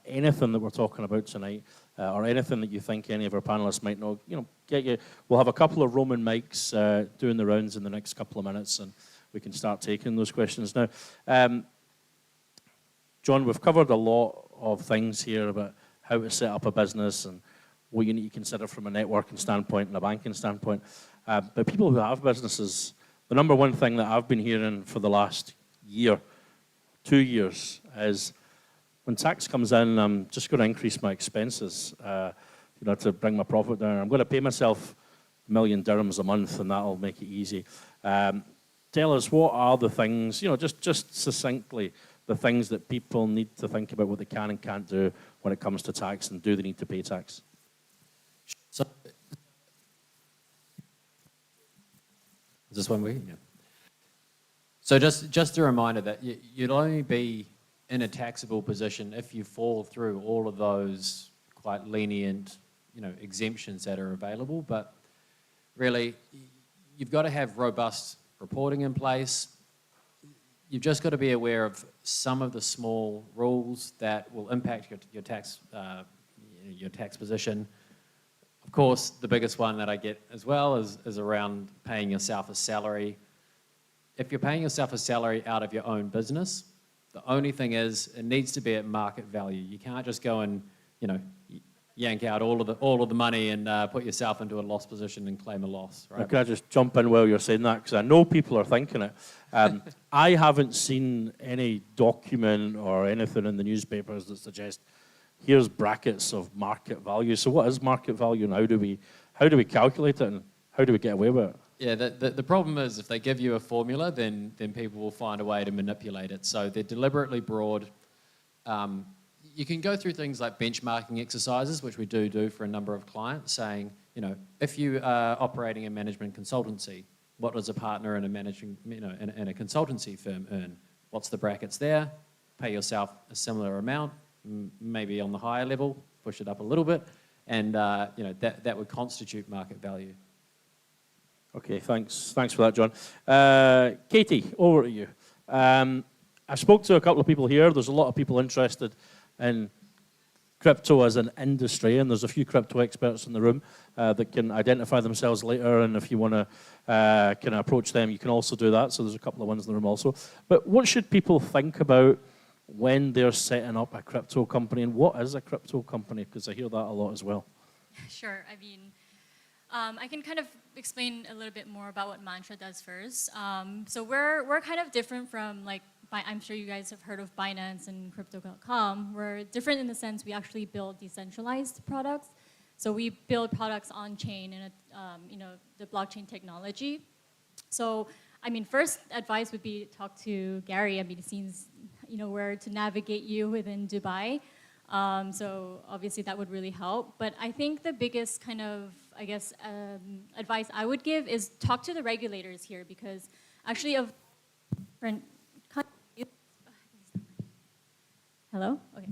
B: anything that we're talking about tonight, or anything that you think any of our panelists might know, we'll have a couple of Roman mics doing the rounds in the next couple of minutes, and we can start taking those questions now. John, we've covered a lot of things here about how to set up a business and what you need to consider from a networking standpoint and a banking standpoint. But people who have businesses, the number one thing that I've been hearing for the last year, 2 years, is when tax comes in, I'm just going to increase my expenses, to bring my profit down. I'm going to pay myself $1 million dirhams a month, and that'll make it easy. tell us what are the things, just succinctly, the things that people need to think about what they can and can't do when it comes to tax, and do they need to pay tax?
C: So, is this one we? Yeah. So just a reminder that you'd only be in a taxable position if you fall through all of those quite lenient, exemptions that are available. But really, you've got to have robust reporting in place. You've just got to be aware of some of the small rules that will impact your tax position. Of course, the biggest one that I get as well is around paying yourself a salary. If you're paying yourself a salary out of your own business, the only thing is it needs to be at market value. You can't just go and yank out all of the money and put yourself into a loss position and claim a loss. Right?
B: Now, can I just jump in while you're saying that? Because I know people are thinking it. I haven't seen any document or anything in the newspapers that suggests here's brackets of market value. So what is market value, and how do we calculate it, and how do we get away with it?
C: Yeah, the problem is if they give you a formula, then people will find a way to manipulate it. So they're deliberately broad. You can go through things like benchmarking exercises, which we do for a number of clients, saying, if you are operating a management consultancy, what does a partner in a managing, in a consultancy firm earn? What's the brackets there? Pay yourself a similar amount, maybe on the higher level, push it up a little bit, and that would constitute market value.
B: Okay, thanks for that, John. Katie, over to you. I spoke to a couple of people here. There's a lot of people interested in crypto as an industry, and there's a few crypto experts in the room that can identify themselves later, and if you want to kind of approach them, you can also do that. So there's a couple of ones in the room also. But what should people think about when they're setting up a crypto company, and what is a crypto company? Because I hear that a lot as well.
K: Sure. I mean, I can kind of explain a little bit more about what Mantra does first. So we're kind of different from, like, I'm sure you guys have heard of Binance and Crypto.com. We're different in the sense we actually build decentralized products. So we build products on chain and the blockchain technology. So I mean, first advice would be talk to Gary. I mean, it seems where to navigate you within Dubai. So obviously that would really help. But I think the biggest kind of, advice I would give is talk to the regulators here, because actually of different countries. Hello? Okay.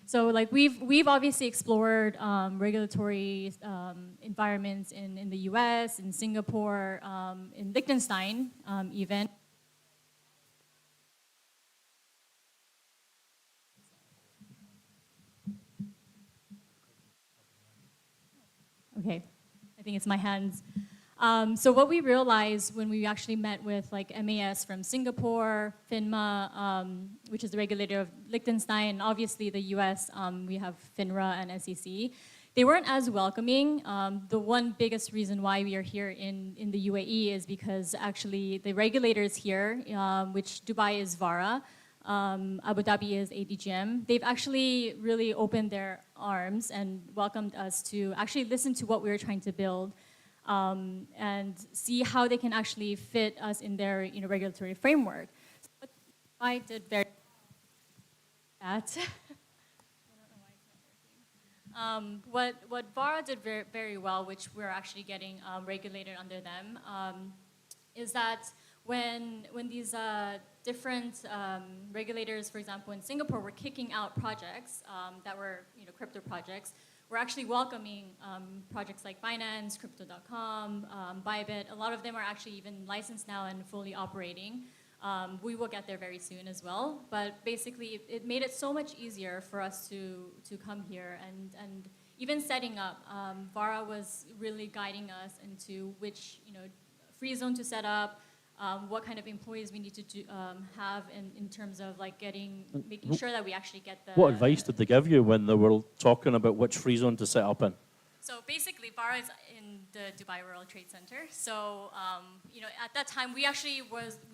K: So like we've obviously explored regulatory environments in the US, in Singapore, in Liechtenstein even. Okay, I think it's my hands. So what we realized when we actually met with like MAS from Singapore, FINMA, which is the regulator of Liechtenstein, and obviously the US, we have FINRA and SEC. They weren't as welcoming. The one biggest reason why we are here in the UAE is because actually the regulators here, which Dubai is VARA, Abu Dhabi is ADGM. They've actually really opened their arms and welcomed us to actually listen to what we were trying to build, and see how they can actually fit us in their regulatory framework. So what I did very that. What VARA did very well, which we're actually getting regulated under them, is that when these different regulators, for example, in Singapore, were kicking out projects that were crypto projects, we're actually welcoming projects like Binance, Crypto.com, Bybit. A lot of them are actually even licensed now and fully operating. We will get there very soon as well. But basically, it made it so much easier for us to come here. And even setting up, VARA was really guiding us into which free zone to set up, what kind of employees we need to have in terms of like making sure that we actually get the...
B: What advice did they give you when they were talking about which free zone to set up in?
K: So basically, VARA is in the Dubai World Trade Center. So at that time, we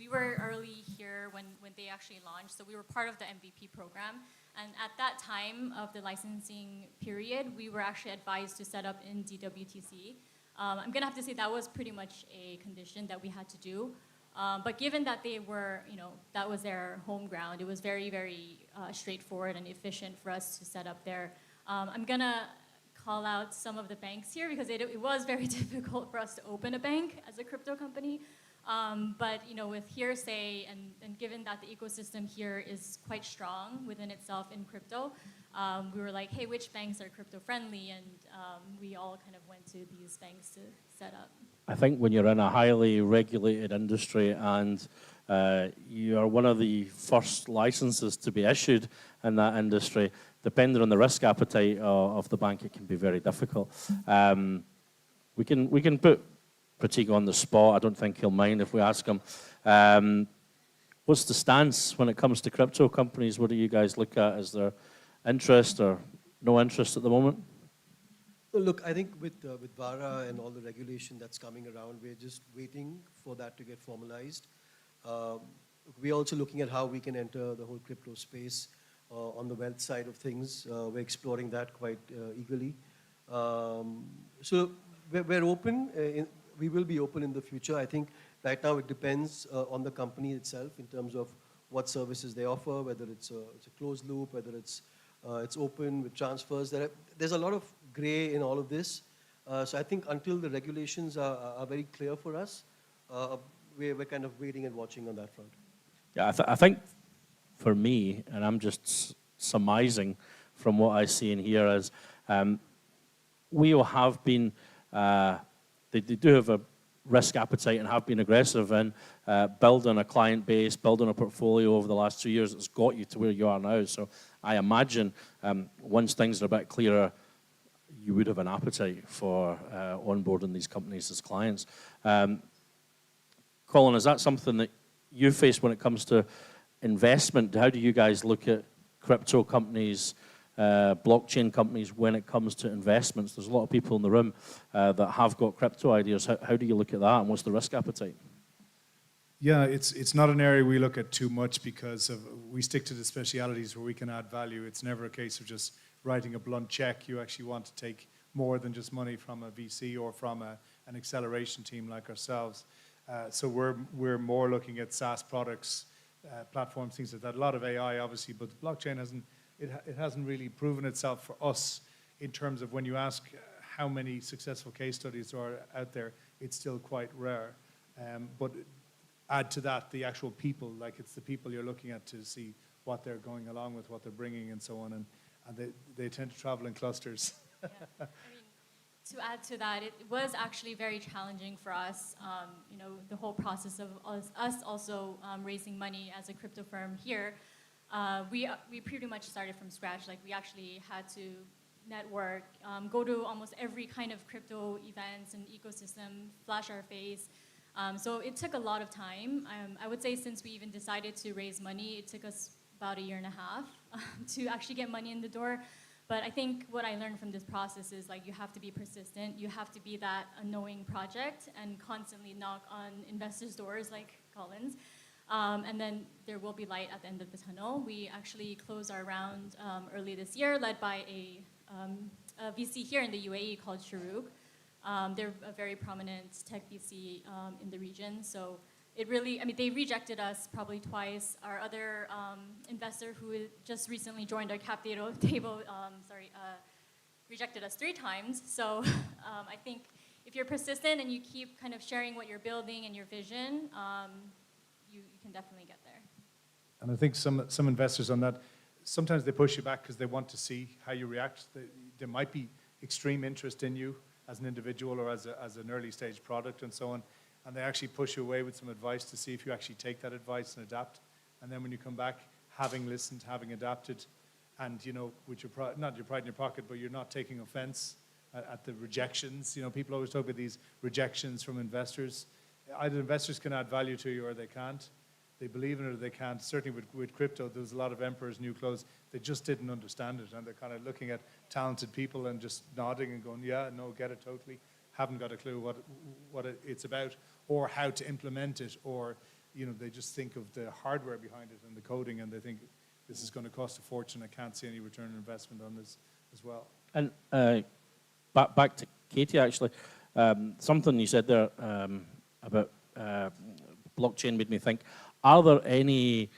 K: were early here when they actually launched. So we were part of the MVP program. And at that time of the licensing period, we were actually advised to set up in DWTC. I'm gonna have to say that was pretty much a condition that we had to do. But given that they were, that was their home ground, it was very, very straightforward and efficient for us to set up there. I'm gonna call out some of the banks here because it was very difficult for us to open a bank as a crypto company. But with Hearsay and given that the ecosystem here is quite strong within itself in crypto, we were like, hey, which banks are crypto friendly? And we all kind of went to these banks to set up.
L: I think when you're in a highly regulated industry and you are one of the first licenses to be issued in that industry, depending on the risk appetite of the bank, it can be very difficult. We can put Pratik on the spot. I don't think he'll mind if we ask him. What's the stance when it comes to crypto companies? What do you guys look at? Is there interest or no interest at the moment?
I: Well, look, I think with VARA and all the regulation that's coming around, we're just waiting for that to get formalized. We're also looking at how we can enter the whole crypto space on the wealth side of things. We're exploring that quite eagerly. So we're open. We will be open in the future. I think right now it depends on the company itself in terms of what services they offer, whether it's a closed loop, whether it's open with transfers. There's a lot of gray in all of this. So I think until the regulations are very clear for us, we're kind of waiting and watching on that front.
L: Yeah, I think for me, and I'm just surmising from what I see in here, is we will have been, they do have a risk appetite and have been aggressive in building a client base, building a portfolio over the last 2 years that's got you to where you are now. So I imagine once things are a bit clearer, you would have an appetite for onboarding these companies as clients. Colin, is that something that you face when it comes to investment? How do you guys look at crypto companies, blockchain companies when it comes to investments? There's a lot of people in the room that have got crypto ideas. How do you look at that, and what's the risk appetite?
J: Yeah, it's not an area we look at too much because we stick to the specialities where we can add value. It's never a case of just writing a blunt check. You actually want to take more than just money from a VC or from an acceleration team like ourselves. So we're more looking at SaaS products, platforms, things like that. A lot of AI, obviously, but the blockchain hasn't really proven itself for us in terms of when you ask how many successful case studies are out there, it's still quite rare. But add to that the actual people, like it's the people you're looking at to see what they're going along with, what they're bringing and so on, and they tend to travel in clusters.
K: Yeah. I mean, to add to that, it was actually very challenging for us, the whole process of us also raising money as a crypto firm here. We pretty much started from scratch. Like, we actually had to network, go to almost every kind of crypto events and ecosystem, flash our face. So it took a lot of time. I would say since we even decided to raise money, it took us about 1.5 years to actually get money in the door. But I think what I learned from this process is, like, you have to be persistent. You have to be that unknowing project and constantly knock on investors' doors like Colin's. And then there will be light at the end of the tunnel. We actually closed our round early this year, led by a VC here in the UAE called Shuruk. They're a very prominent tech VC in the region. So it really, they rejected us probably twice. Our other investor who just recently joined our cap table, rejected us 3 times. So I think if you're persistent and you keep kind of sharing what you're building and your vision, you can definitely get there.
J: And I think some investors on that, sometimes they push you back because they want to see how you react. There might be extreme interest in you as an individual or as an early stage product and so on. And they actually push you away with some advice to see if you actually take that advice and adapt. And then when you come back, having listened, having adapted, and with your not your pride in your pocket, but you're not taking offense at the rejections. People always talk about these rejections from investors. Either investors can add value to you or they can't. They believe in it or they can't. Certainly with crypto, there's a lot of emperor's new clothes. They just didn't understand it, and they're kind of looking at talented people and just nodding and going, yeah, no, get it totally. Haven't got a clue what it's about or how to implement it, or they just think of the hardware behind it and the coding, and they think this is going to cost a fortune. I can't see any return on investment on this as well.
L: And back to Katie, actually, something you said there about blockchain made me think, are there any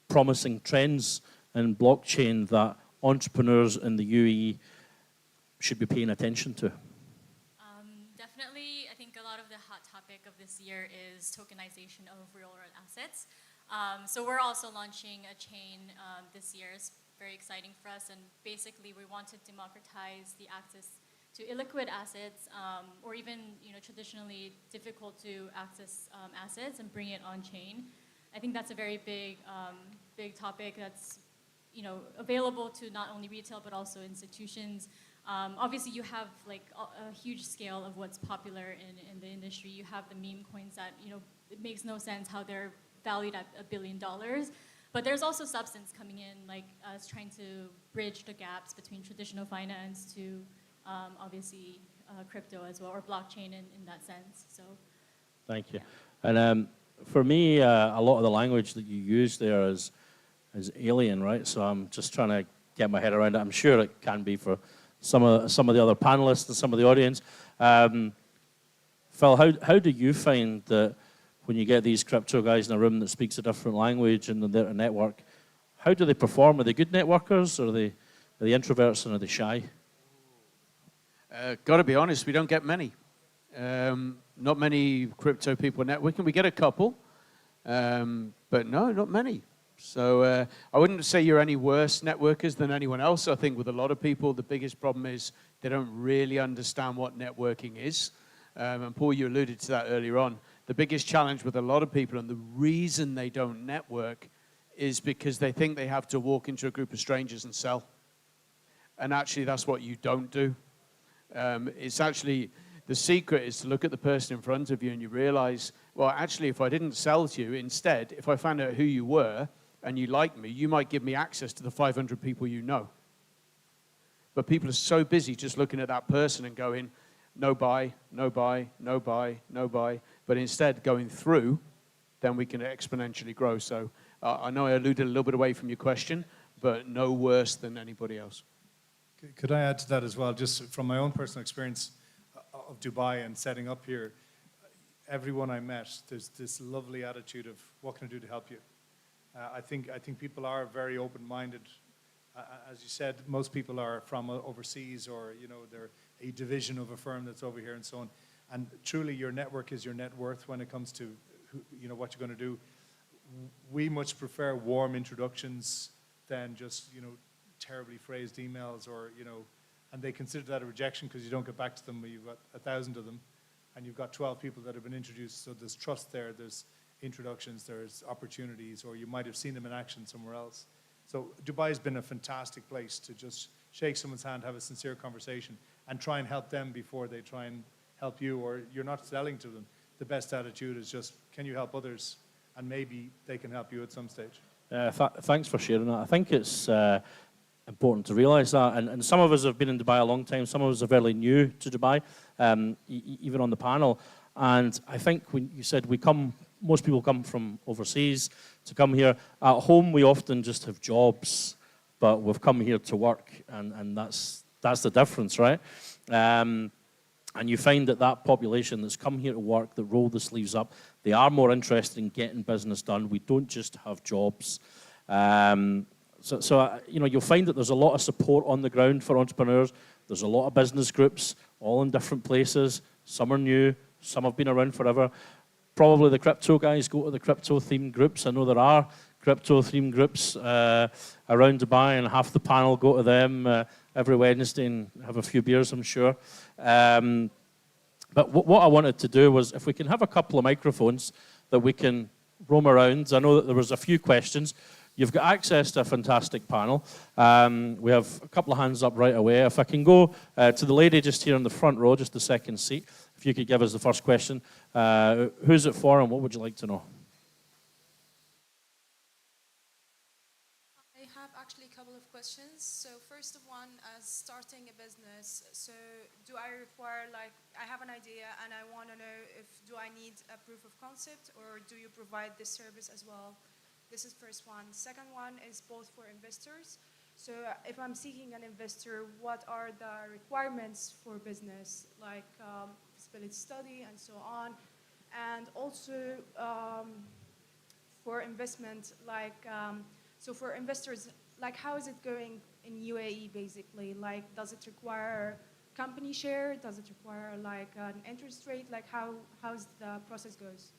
L: promising trends in blockchain that entrepreneurs in the UAE should be paying attention to?
K: Definitely, I think a lot of the hot topic of this year is tokenization of real-world assets. So we're also launching a chain this year. It's very exciting for us, and basically we want to democratize the access to illiquid assets, or even traditionally difficult to access assets, and bring it on chain. I think that's a very big topic that's available to not only retail but also institutions. Obviously, you have like a huge scale of what's popular in the industry. You have the meme coins that it makes no sense how they're valued at $1 billion. But there's also substance coming in, like us trying to bridge the gaps between traditional finance to obviously crypto as well, or blockchain in that sense. So.
L: Thank you. Yeah. And for me, a lot of the language that you use there is alien, right? So I'm just trying to get my head around it. I'm sure it can be for some of the other panelists and some of the audience. Phil, how do you find that when you get these crypto guys in a room that speaks a different language and they're a network, how do they perform? Are they good networkers, or are they introverts and are they shy?
G: Got to be honest, we don't get many. Not many crypto people networking. We get a couple, but no, not many. So I wouldn't say you're any worse networkers than anyone else. I think with a lot of people, the biggest problem is they don't really understand what networking is. And Paul, you alluded to that earlier on. The biggest challenge with a lot of people, and the reason they don't network, is because they think they have to walk into a group of strangers and sell. And actually, that's what you don't do. It's actually, the secret is to look at the person in front of you and you realize, well, actually, if I didn't sell to you, instead, if I found out who you were and you liked me, you might give me access to the 500 people you know. But people are so busy just looking at that person and going, no buy, no buy, no buy, no buy. But instead, going through, then we can exponentially grow. So I know I alluded a little bit away from your question, but no worse than anybody else.
J: Could I add to that as well? Just from my own personal experience of Dubai and setting up here, everyone I met, there's this lovely attitude of, what can I do to help you? I think people are very open-minded. As you said, most people are from overseas, or they're a division of a firm that's over here and so on. And truly, your network is your net worth when it comes to what you're going to do. We much prefer warm introductions than just terribly phrased emails, or and they consider that a rejection because you don't get back to them. You've got 1,000 of them, and you've got 12 people that have been introduced. So there's trust there. There's introductions. There's opportunities, or you might have seen them in action somewhere else. So Dubai has been a fantastic place to just shake someone's hand, have a sincere conversation, and try and help them before they try and help you, or you're not selling to them. The best attitude is just, can you help others? And maybe they can help you at some stage.
L: Thanks for sharing that. I think it's important to realise that. And some of us have been in Dubai a long time. Some of us are fairly new to Dubai, even on the panel. And I think when you said most people come from overseas to come here. At home, we often just have jobs, but we've come here to work, and that's the difference, right? And you find that population that's come here to work, that roll the sleeves up, they are more interested in getting business done. We don't just have jobs. So you'll find that there's a lot of support on the ground for entrepreneurs. There's a lot of business groups, all in different places. Some are new, some have been around forever. Probably the crypto guys go to the crypto-themed groups. I know there are crypto-themed groups around Dubai, and half the panel go to them every Wednesday and have a few beers, I'm sure. But what I wanted to do was, if we can have a couple of microphones that we can roam around. I know that there was a few questions. You've got access to a fantastic panel. We have a couple of hands up right away. If I can go to the lady just here in the front row, just the second seat, if you could give us the first question. Who's it for, and what would you like to know?
M: I have actually a couple of questions. So first of one, as starting a business, so do I require, like, I have an idea and I want to know do I need a proof of concept, or do you provide this service as well? This is first one. Second one is both for investors. So if I'm seeking an investor, what are the requirements for business, like feasibility study and so on? And also for investment, like, so for investors, like how is it going in UAE basically? Like, does it require company share? Does it require like an interest rate? Like how's the process goes?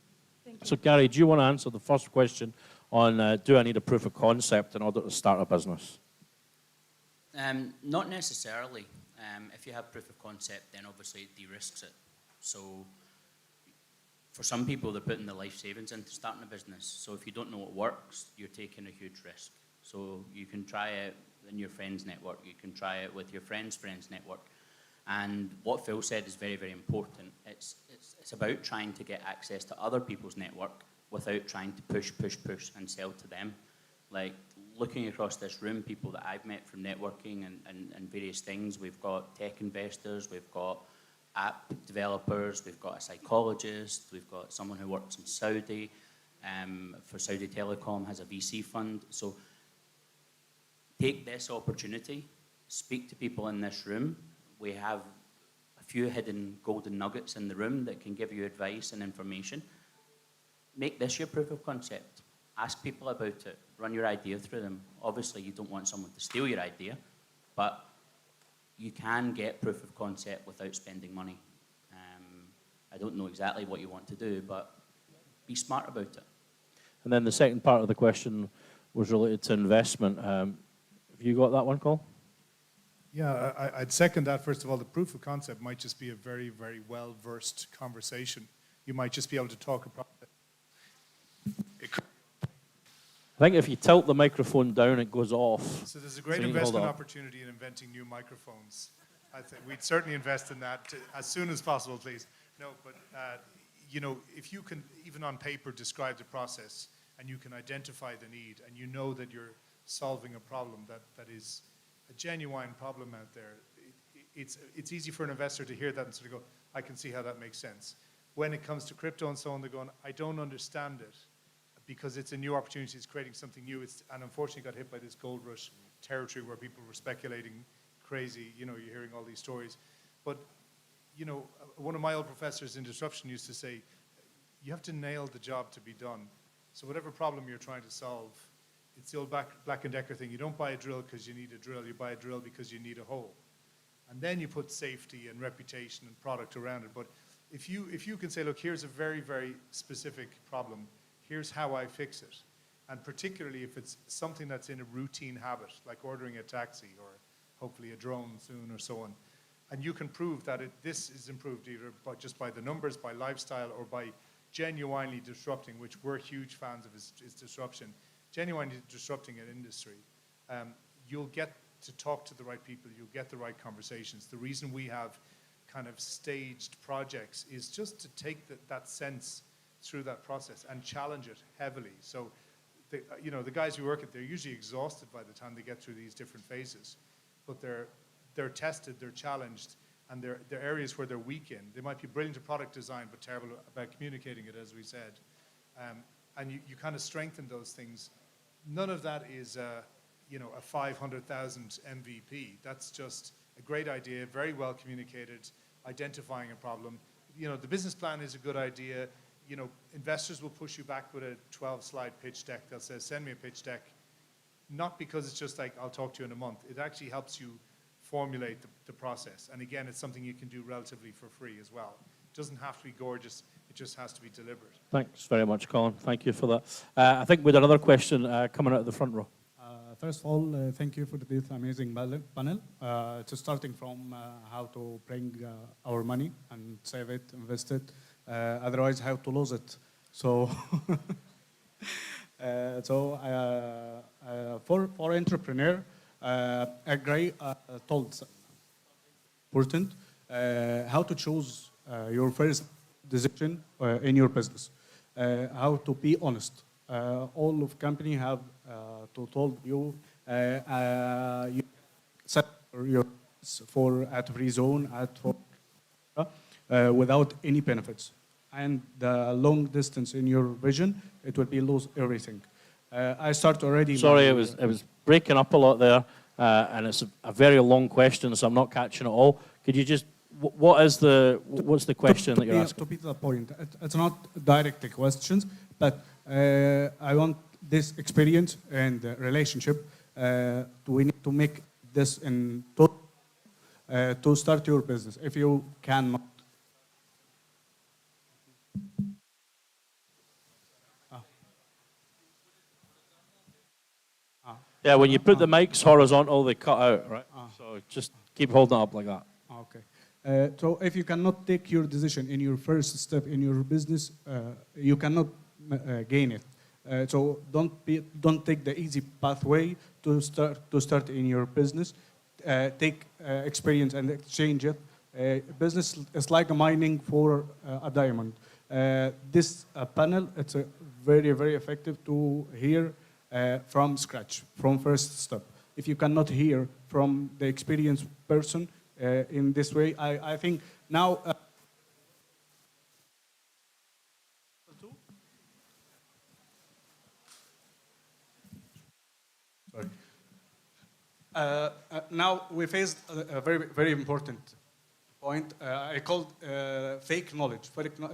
M: Thank you.
L: So Gary, do you want to answer the first question on do I need a proof of concept in order to start a business?
A: Not necessarily. If you have proof of concept, then obviously it de-risks it. So for some people, they're putting their life savings into starting a business. So if you don't know what works, you're taking a huge risk. So you can try it in your friend's network. You can try it with your friend's friend's network. And what Phil said is very, very important. It's about trying to get access to other people's network without trying to push, and sell to them. Like, looking across this room, people that I've met from networking and various things, we've got tech investors, we've got app developers, we've got a psychologist, we've got someone who works in Saudi, for Saudi Telecom, has a VC fund. So take this opportunity, speak to people in this room. We have a few hidden golden nuggets in the room that can give you advice and information. Make this your proof of concept. Ask people about it. Run your idea through them. Obviously, you don't want someone to steal your idea, but you can get proof of concept without spending money. I don't know exactly what you want to do, but be smart about it.
L: And then the second part of the question was related to investment. Have you got that one, Cole?
J: Yeah, I'd second that. First of all, the proof of concept might just be a very, very well-versed conversation. You might just be able to talk about it.
L: I think if you tilt the microphone down, it goes off.
J: So there's a great investment opportunity in inventing new microphones. I think we'd certainly invest in that as soon as possible, please. No, but you know, if you can, even on paper, describe the process, and you can identify the need, and you know that you're solving a problem that is a genuine problem out there, it's easy for an investor to hear that and sort of go, I can see how that makes sense. When it comes to crypto and so on, they're going, I don't understand it, because it's a new opportunity, it's creating something new, and unfortunately got hit by this gold rush territory where people were speculating crazy, you know, you're hearing all these stories. But, you know, one of my old professors in disruption used to say, you have to nail the job to be done. So whatever problem you're trying to solve, it's the old Black and Decker thing. You don't buy a drill because you need a drill, you buy a drill because you need a hole. And then you put safety and reputation and product around it. But if you can say, look, here's a very, very specific problem, here's how I fix it. And particularly if it's something that's in a routine habit, like ordering a taxi or hopefully a drone soon or so on, and you can prove that this is improved either just by the numbers, by lifestyle, or by genuinely disrupting, which we're huge fans of is disruption, genuinely disrupting an industry, you'll get to talk to the right people, you'll get the right conversations. The reason we have kind of staged projects is just to take that sense through that process and challenge it heavily. So, you know, the guys we work with, they're usually exhausted by the time they get through these different phases, but they're tested, they're challenged, and they're areas where they're weak in. They might be brilliant at product design, but terrible about communicating it, as we said. And you kind of strengthen those things. None of that is, you know, a 500,000 MVP. That's just a great idea, very well communicated, identifying a problem. You know, the business plan is a good idea. You know, investors will push you back with a 12-slide pitch deck that says, send me a pitch deck. Not because it's just like, I'll talk to you in a month. It actually helps you formulate the process. And again, it's something you can do relatively for free as well. It doesn't have to be gorgeous. It just has to be deliberate.
L: Thanks very much, Colin. Thank you for that. I think we had another question coming out of the front row.
N: First of all, thank you for this amazing panel. It's starting from how to bring our money and save it, invest it, otherwise how to lose it. So, for entrepreneur, Gray told important how to choose your first decision in your business, how to be honest. All of company have to told you you set your for at free zone without any benefits, and the long distance in your vision, it will be lose everything. I start already.
L: Sorry, it was breaking up a lot there, and it's a very long question, so I'm not catching it all. Could you just what's the question that you're asking?
N: To be to the point, it's not direct questions, but I want this experience and relationship. We need to make this in to start your business. If you cannot.
L: Yeah, when you put the mics horizontal, they cut out, right? So just keep holding it up like that.
N: Okay. So if you cannot take your decision in your first step in your business, you cannot gain it. So don't take the easy pathway to start in your business. Take experience and exchange it. Business is like a mining for a diamond. This panel, it's a very effective to hear from scratch, from first step. If you cannot hear from the experienced person in this way, I think now. Sorry. Now we faced a very important point. I called fake knowledge.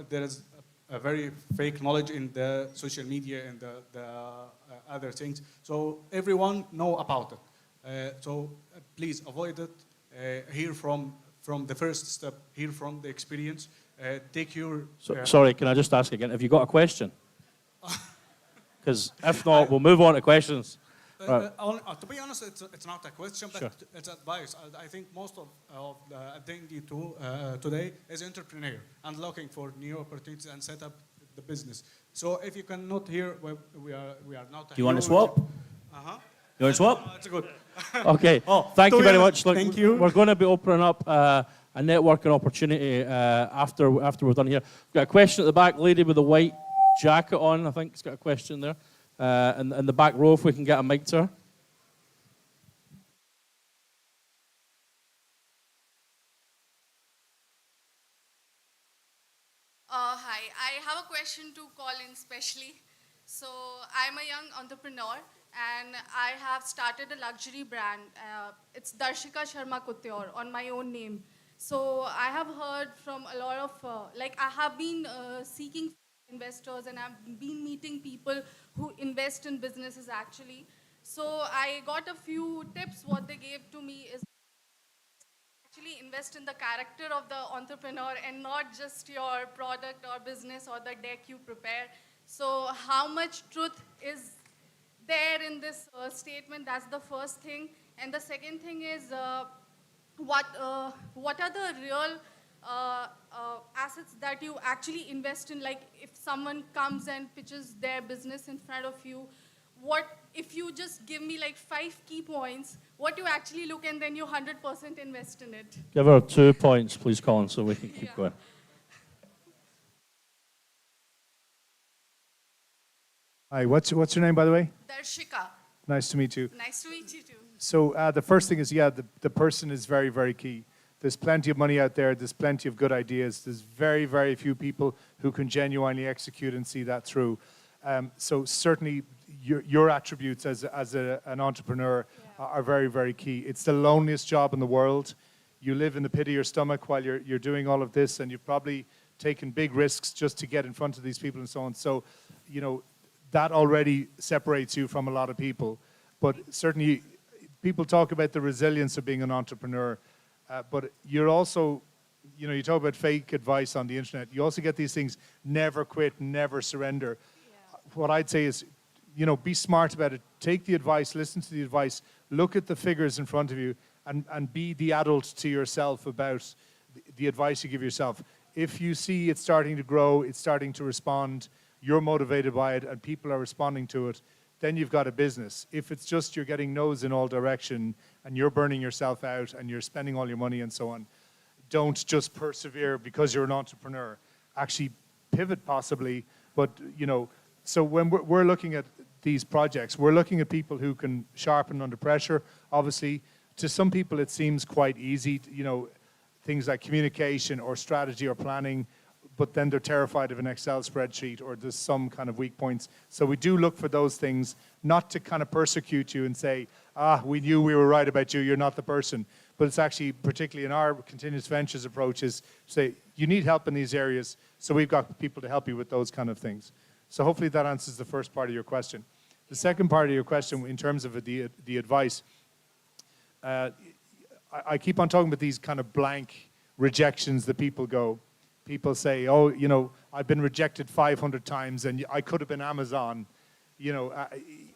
N: There is a very fake knowledge in the social media and the other things. So everyone know about it. So please avoid it. Hear from the first step. Hear from the experience. Take your.
L: Sorry, can I just ask again? Have you got a question? Because if not, we'll move on to questions.
N: To be honest, it's not a question, but it's advice. I think most of the attendee today is entrepreneur and looking for new opportunities and set up the business. So if you cannot hear, we are not.
L: Do you want to swap? You want to swap?
N: That's good.
L: Okay. Thank you very much.
N: Thank you.
L: We're going to be opening up a networking opportunity after we're done here. We've got a question at the back, lady with the white jacket on. I think has got a question there. In the back row, if we can get a mic to her.
O: Hi, I have a question to Colin especially. So I'm a young entrepreneur and I have started a luxury brand. It's Darshika Sharma Couture on my own name. So I have heard from a lot of, I have been seeking investors and I've been meeting people who invest in businesses actually. So I got a few tips. What they gave to me is actually invest in the character of the entrepreneur and not just your product or business or the deck you prepare. So how much truth is there in this statement? That's the first thing. And the second thing is what are the real assets that you actually invest in? Like if someone comes and pitches their business in front of you, what if you just give me like 5 key points, what you actually look and then you 100% invest in it?
L: Give her 2 points, please, Colin, so we can keep going.
P: Hi, what's your name, by the way?
O: Darshika.
P: Nice to meet you.
O: Nice to meet you too.
P: So the first thing is, the person is very key. There's plenty of money out there. There's plenty of good ideas. There's very few people who can genuinely execute and see that through. So certainly your attributes as an entrepreneur are very key. It's the loneliest job in the world. You live in the pit of your stomach while you're doing all of this, and you've probably taken big risks just to get in front of these people and so on. So, that already separates you from a lot of people. But certainly, people talk about the resilience of being an entrepreneur, but you're also, you talk about fake advice on the internet. You also get these things, never quit, never surrender. Yeah. What I'd say is, be smart about it. Take the advice, listen to the advice, look at the figures in front of you, and be the adult to yourself about the advice you give yourself. If you see it's starting to grow, it's starting to respond, you're motivated by it, and people are responding to it, then you've got a business. If it's just you're getting no's in all direction and you're burning yourself out and you're spending all your money and so on, don't just persevere because you're an entrepreneur. Actually pivot possibly, but so when we're looking at these projects, we're looking at people who can sharpen under pressure. Obviously, to some people it seems quite easy, things like communication or strategy or planning, but then they're terrified of an Excel spreadsheet or there's some kind of weak points. So we do look for those things, not to kind of persecute you and say, we knew we were right about you, you're not the person. but it's actually, particularly in our continuous ventures approach, is say, you need help in these areas, so we've got people to help you with those kind of things. So hopefully that answers the first part of your question. The second part of your question, in terms of the advice, I keep on talking about these kind of blank rejections that people say, oh, you know, I've been rejected 500 times and I could have been Amazon. You know,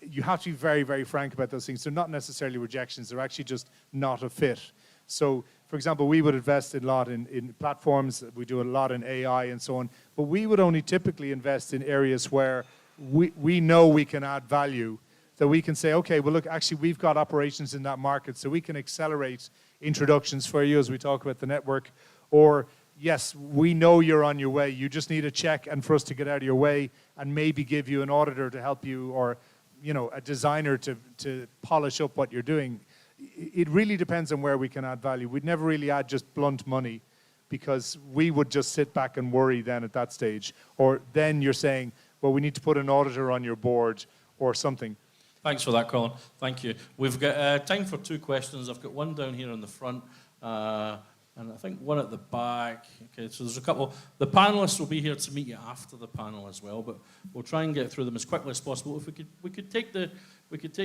P: you have to be very, very frank about those things. They're not necessarily rejections. They're actually just not a fit. So, for example, we would invest a lot in platforms. We do a lot in AI and so on. But we would only typically invest in areas where we know we can add value, that we can say, okay, well, look, actually, we've got operations in that market, so we can accelerate introductions for you as we talk about the network. Or, yes, we know you're on your way. You just need a check and for us to get out of your way and maybe give you an auditor to help you, or, you know, a designer to polish up what you're doing. It really depends on where we can add value. We'd never really add just blunt money, because we would just sit back and worry then at that stage. Or then you're saying, well, we need to put an auditor on your board or something.
L: Thanks for that, Colin. Thank you. We've got time for 2 questions. I've got one down here in the front, and I think one at the back. Okay, so there's a couple. The panelists will be here to meet you after the panel as well, but we'll try and get through them as quickly as possible. If we could take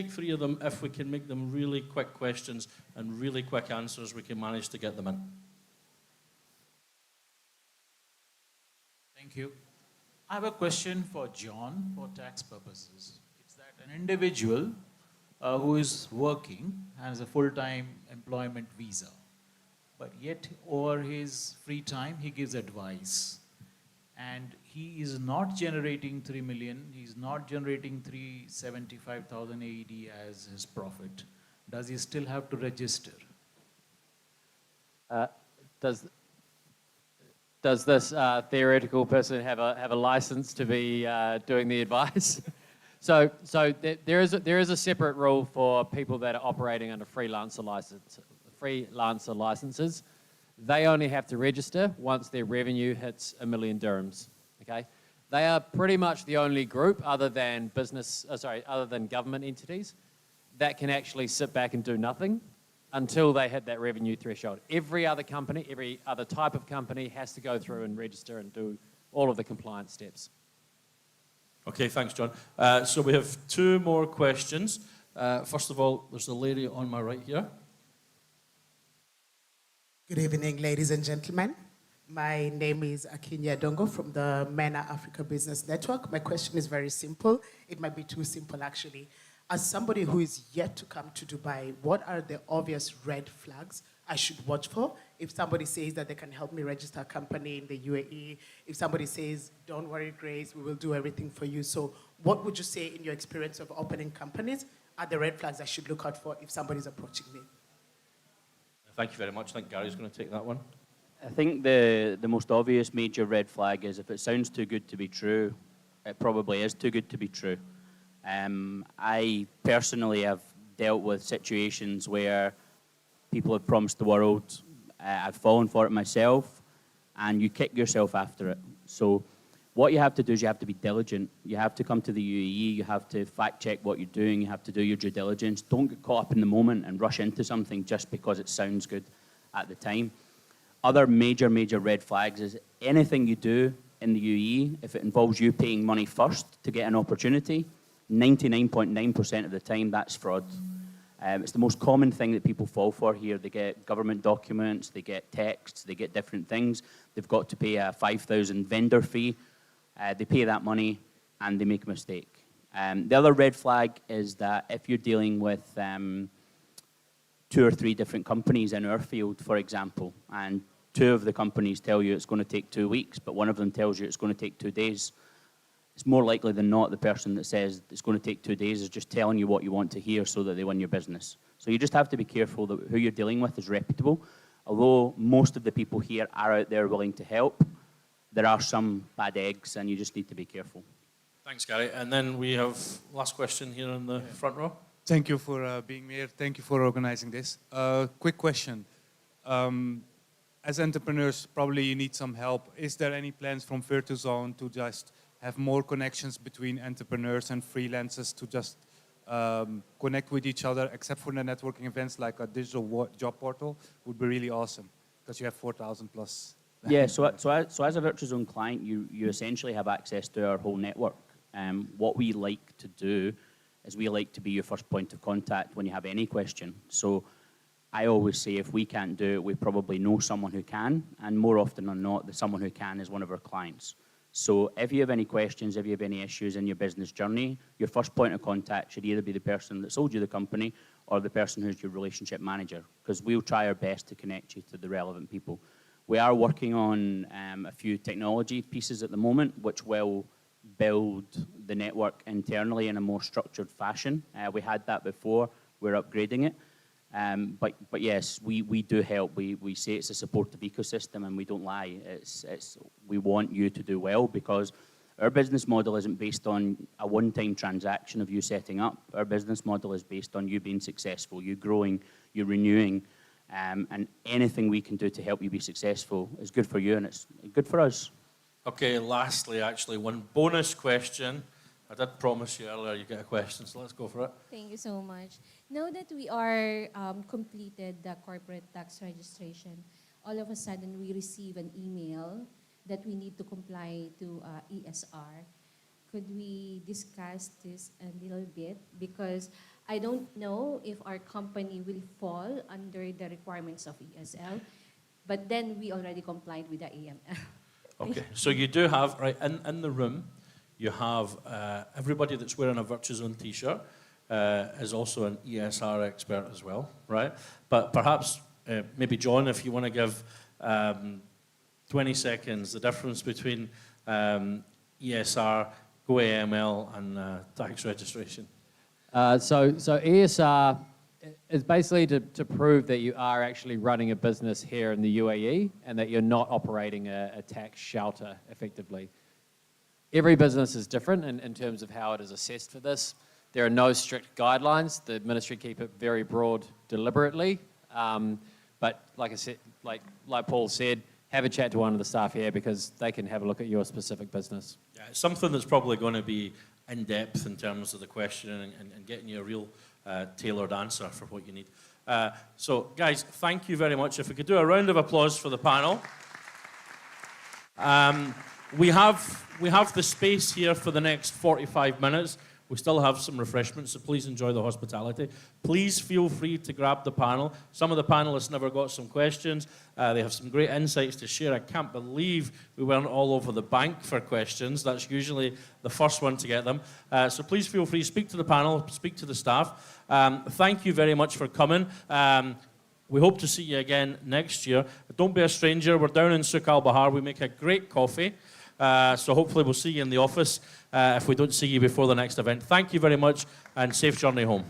L: 3 of them. If we can make them really quick questions and really quick answers, we can manage to get them in.
Q: Thank you. I have a question for John for tax purposes. It's that an individual who is working has a full-time employment visa, but yet over his free time he gives advice, and he is not generating 3 million, he's not generating 375,000 AED as his profit. Does he still have to register?
R: Does this theoretical person have a license to be doing the advice? So there is a separate rule for people that are operating under freelancer licenses. They only have to register once their revenue hits 1 million dirhams. Okay, they are pretty much the only group, other than government entities, that can actually sit back and do nothing until they hit that revenue threshold. Every other company, every other type of company has to go through and register and do all of the compliance steps.
L: Okay, thanks, John. So we have 2 more questions. First of all, there's a lady on my right here.
S: Good evening, ladies and gentlemen. My name is Akinya Dongo from the MENA Africa Business Network. My question is very simple. It might be too simple, actually. As somebody who is yet to come to Dubai, what are the obvious red flags I should watch for? If somebody says that they can help me register a company in the UAE, if somebody says, don't worry, Grace, we will do everything for you. So what would you say, in your experience of opening companies, are the red flags I should look out for if somebody's approaching me?
L: Thank you very much. I think Gary's going to take that one.
A: I think the most obvious major red flag is if it sounds too good to be true, it probably is too good to be true. I personally have dealt with situations where people have promised the world. I've fallen for it myself, and you kick yourself after it. So what you have to do is you have to be diligent. You have to come to the UAE. You have to fact check what you're doing. You have to do your due diligence. Don't get caught up in the moment and rush into something just because it sounds good at the time. Other major red flags is anything you do in the UAE, if it involves you paying money first to get an opportunity, 99.9% of the time that's fraud. It's the most common thing that people fall for here. They get government documents, they get texts, they get different things. They've got to pay a 5,000 vendor fee. They pay that money and they make a mistake. The other red flag is that if you're dealing with 2 or 3 different companies in our field, for example, and 2 of the companies tell you it's going to take 2 weeks, but one of them tells you it's going to take 2 days, it's more likely than not the person that says it's going to take 2 days is just telling you what you want to hear so that they win your business. So you just have to be careful that who you're dealing with is reputable. Although most of the people here are out there willing to help, there are some bad eggs and you just need to be careful.
L: Thanks, Gary. And then we have last question here in the front row.
T: Thank you for being here. Thank you for organizing this. Quick question. As entrepreneurs, probably you need some help. Is there any plans from Virtuzone to just have more connections between entrepreneurs and freelancers to just connect with each other, except for the networking events like a digital job portal, would be really awesome, because you have 4,000 plus.
A: Yeah, so as a Virtual Zone client, you essentially have access to our whole network. What we like to do is we like to be your first point of contact when you have any question. So I always say if we can't do it, we probably know someone who can, and more often than not, the someone who can is one of our clients. So if you have any questions, if you have any issues in your business journey, your first point of contact should either be the person that sold you the company or the person who's your relationship manager, because we'll try our best to connect you to the relevant people. We are working on a few technology pieces at the moment, which will build the network internally in a more structured fashion. We had that before, we're upgrading it. But yes, we do help. We say it's a supportive ecosystem, and we don't lie. We want you to do well, because our business model isn't based on a one-time transaction of you setting up. Our business model is based on you being successful, you growing, you renewing, and anything we can do to help you be successful is good for you, and it's good for us.
L: Okay, lastly, actually, one bonus question. I did promise you earlier you get a question, so let's go for it.
U: Thank you so much. Now that we are completed the corporate tax registration, all of a sudden we receive an email that we need to comply to ESR. Could we discuss this a little bit? Because I don't know if our company will fall under the requirements of ESL, but then we already complied with the AML.
L: Okay, so you do have, right, in the room, you have everybody that's wearing a Virtual Zone t-shirt is also an ESR expert as well, right? But perhaps, maybe John, if you want to give 20 seconds, the difference between ESR, GoAML, and tax registration.
R: So ESR is basically to prove that you are actually running a business here in the UAE and that you're not operating a tax shelter effectively. Every business is different in terms of how it is assessed for this. There are no strict guidelines. The ministry keep it very broad deliberately. But like I said, like Paul said, have a chat to one of the staff here, because they can have a look at your specific business.
L: Yeah, it's something that's probably going to be in depth in terms of the question and getting you a real tailored answer for what you need. So guys, thank you very much. If we could do a round of applause for the panel. We have the space here for the next 45 minutes. We still have some refreshments, so please enjoy the hospitality. Please feel free to grab the panel. Some of the panelists never got some questions. They have some great insights to share. I can't believe we weren't all over the bank for questions. That's usually the first one to get them. So please feel free, speak to the panel, speak to the staff. Thank you very much for coming. We hope to see you again next year. But don't be a stranger. We're down in Souk Al Bahar. We make a great coffee. So hopefully we'll see you in the office if we don't see you before the next event. Thank you very much, and safe journey home.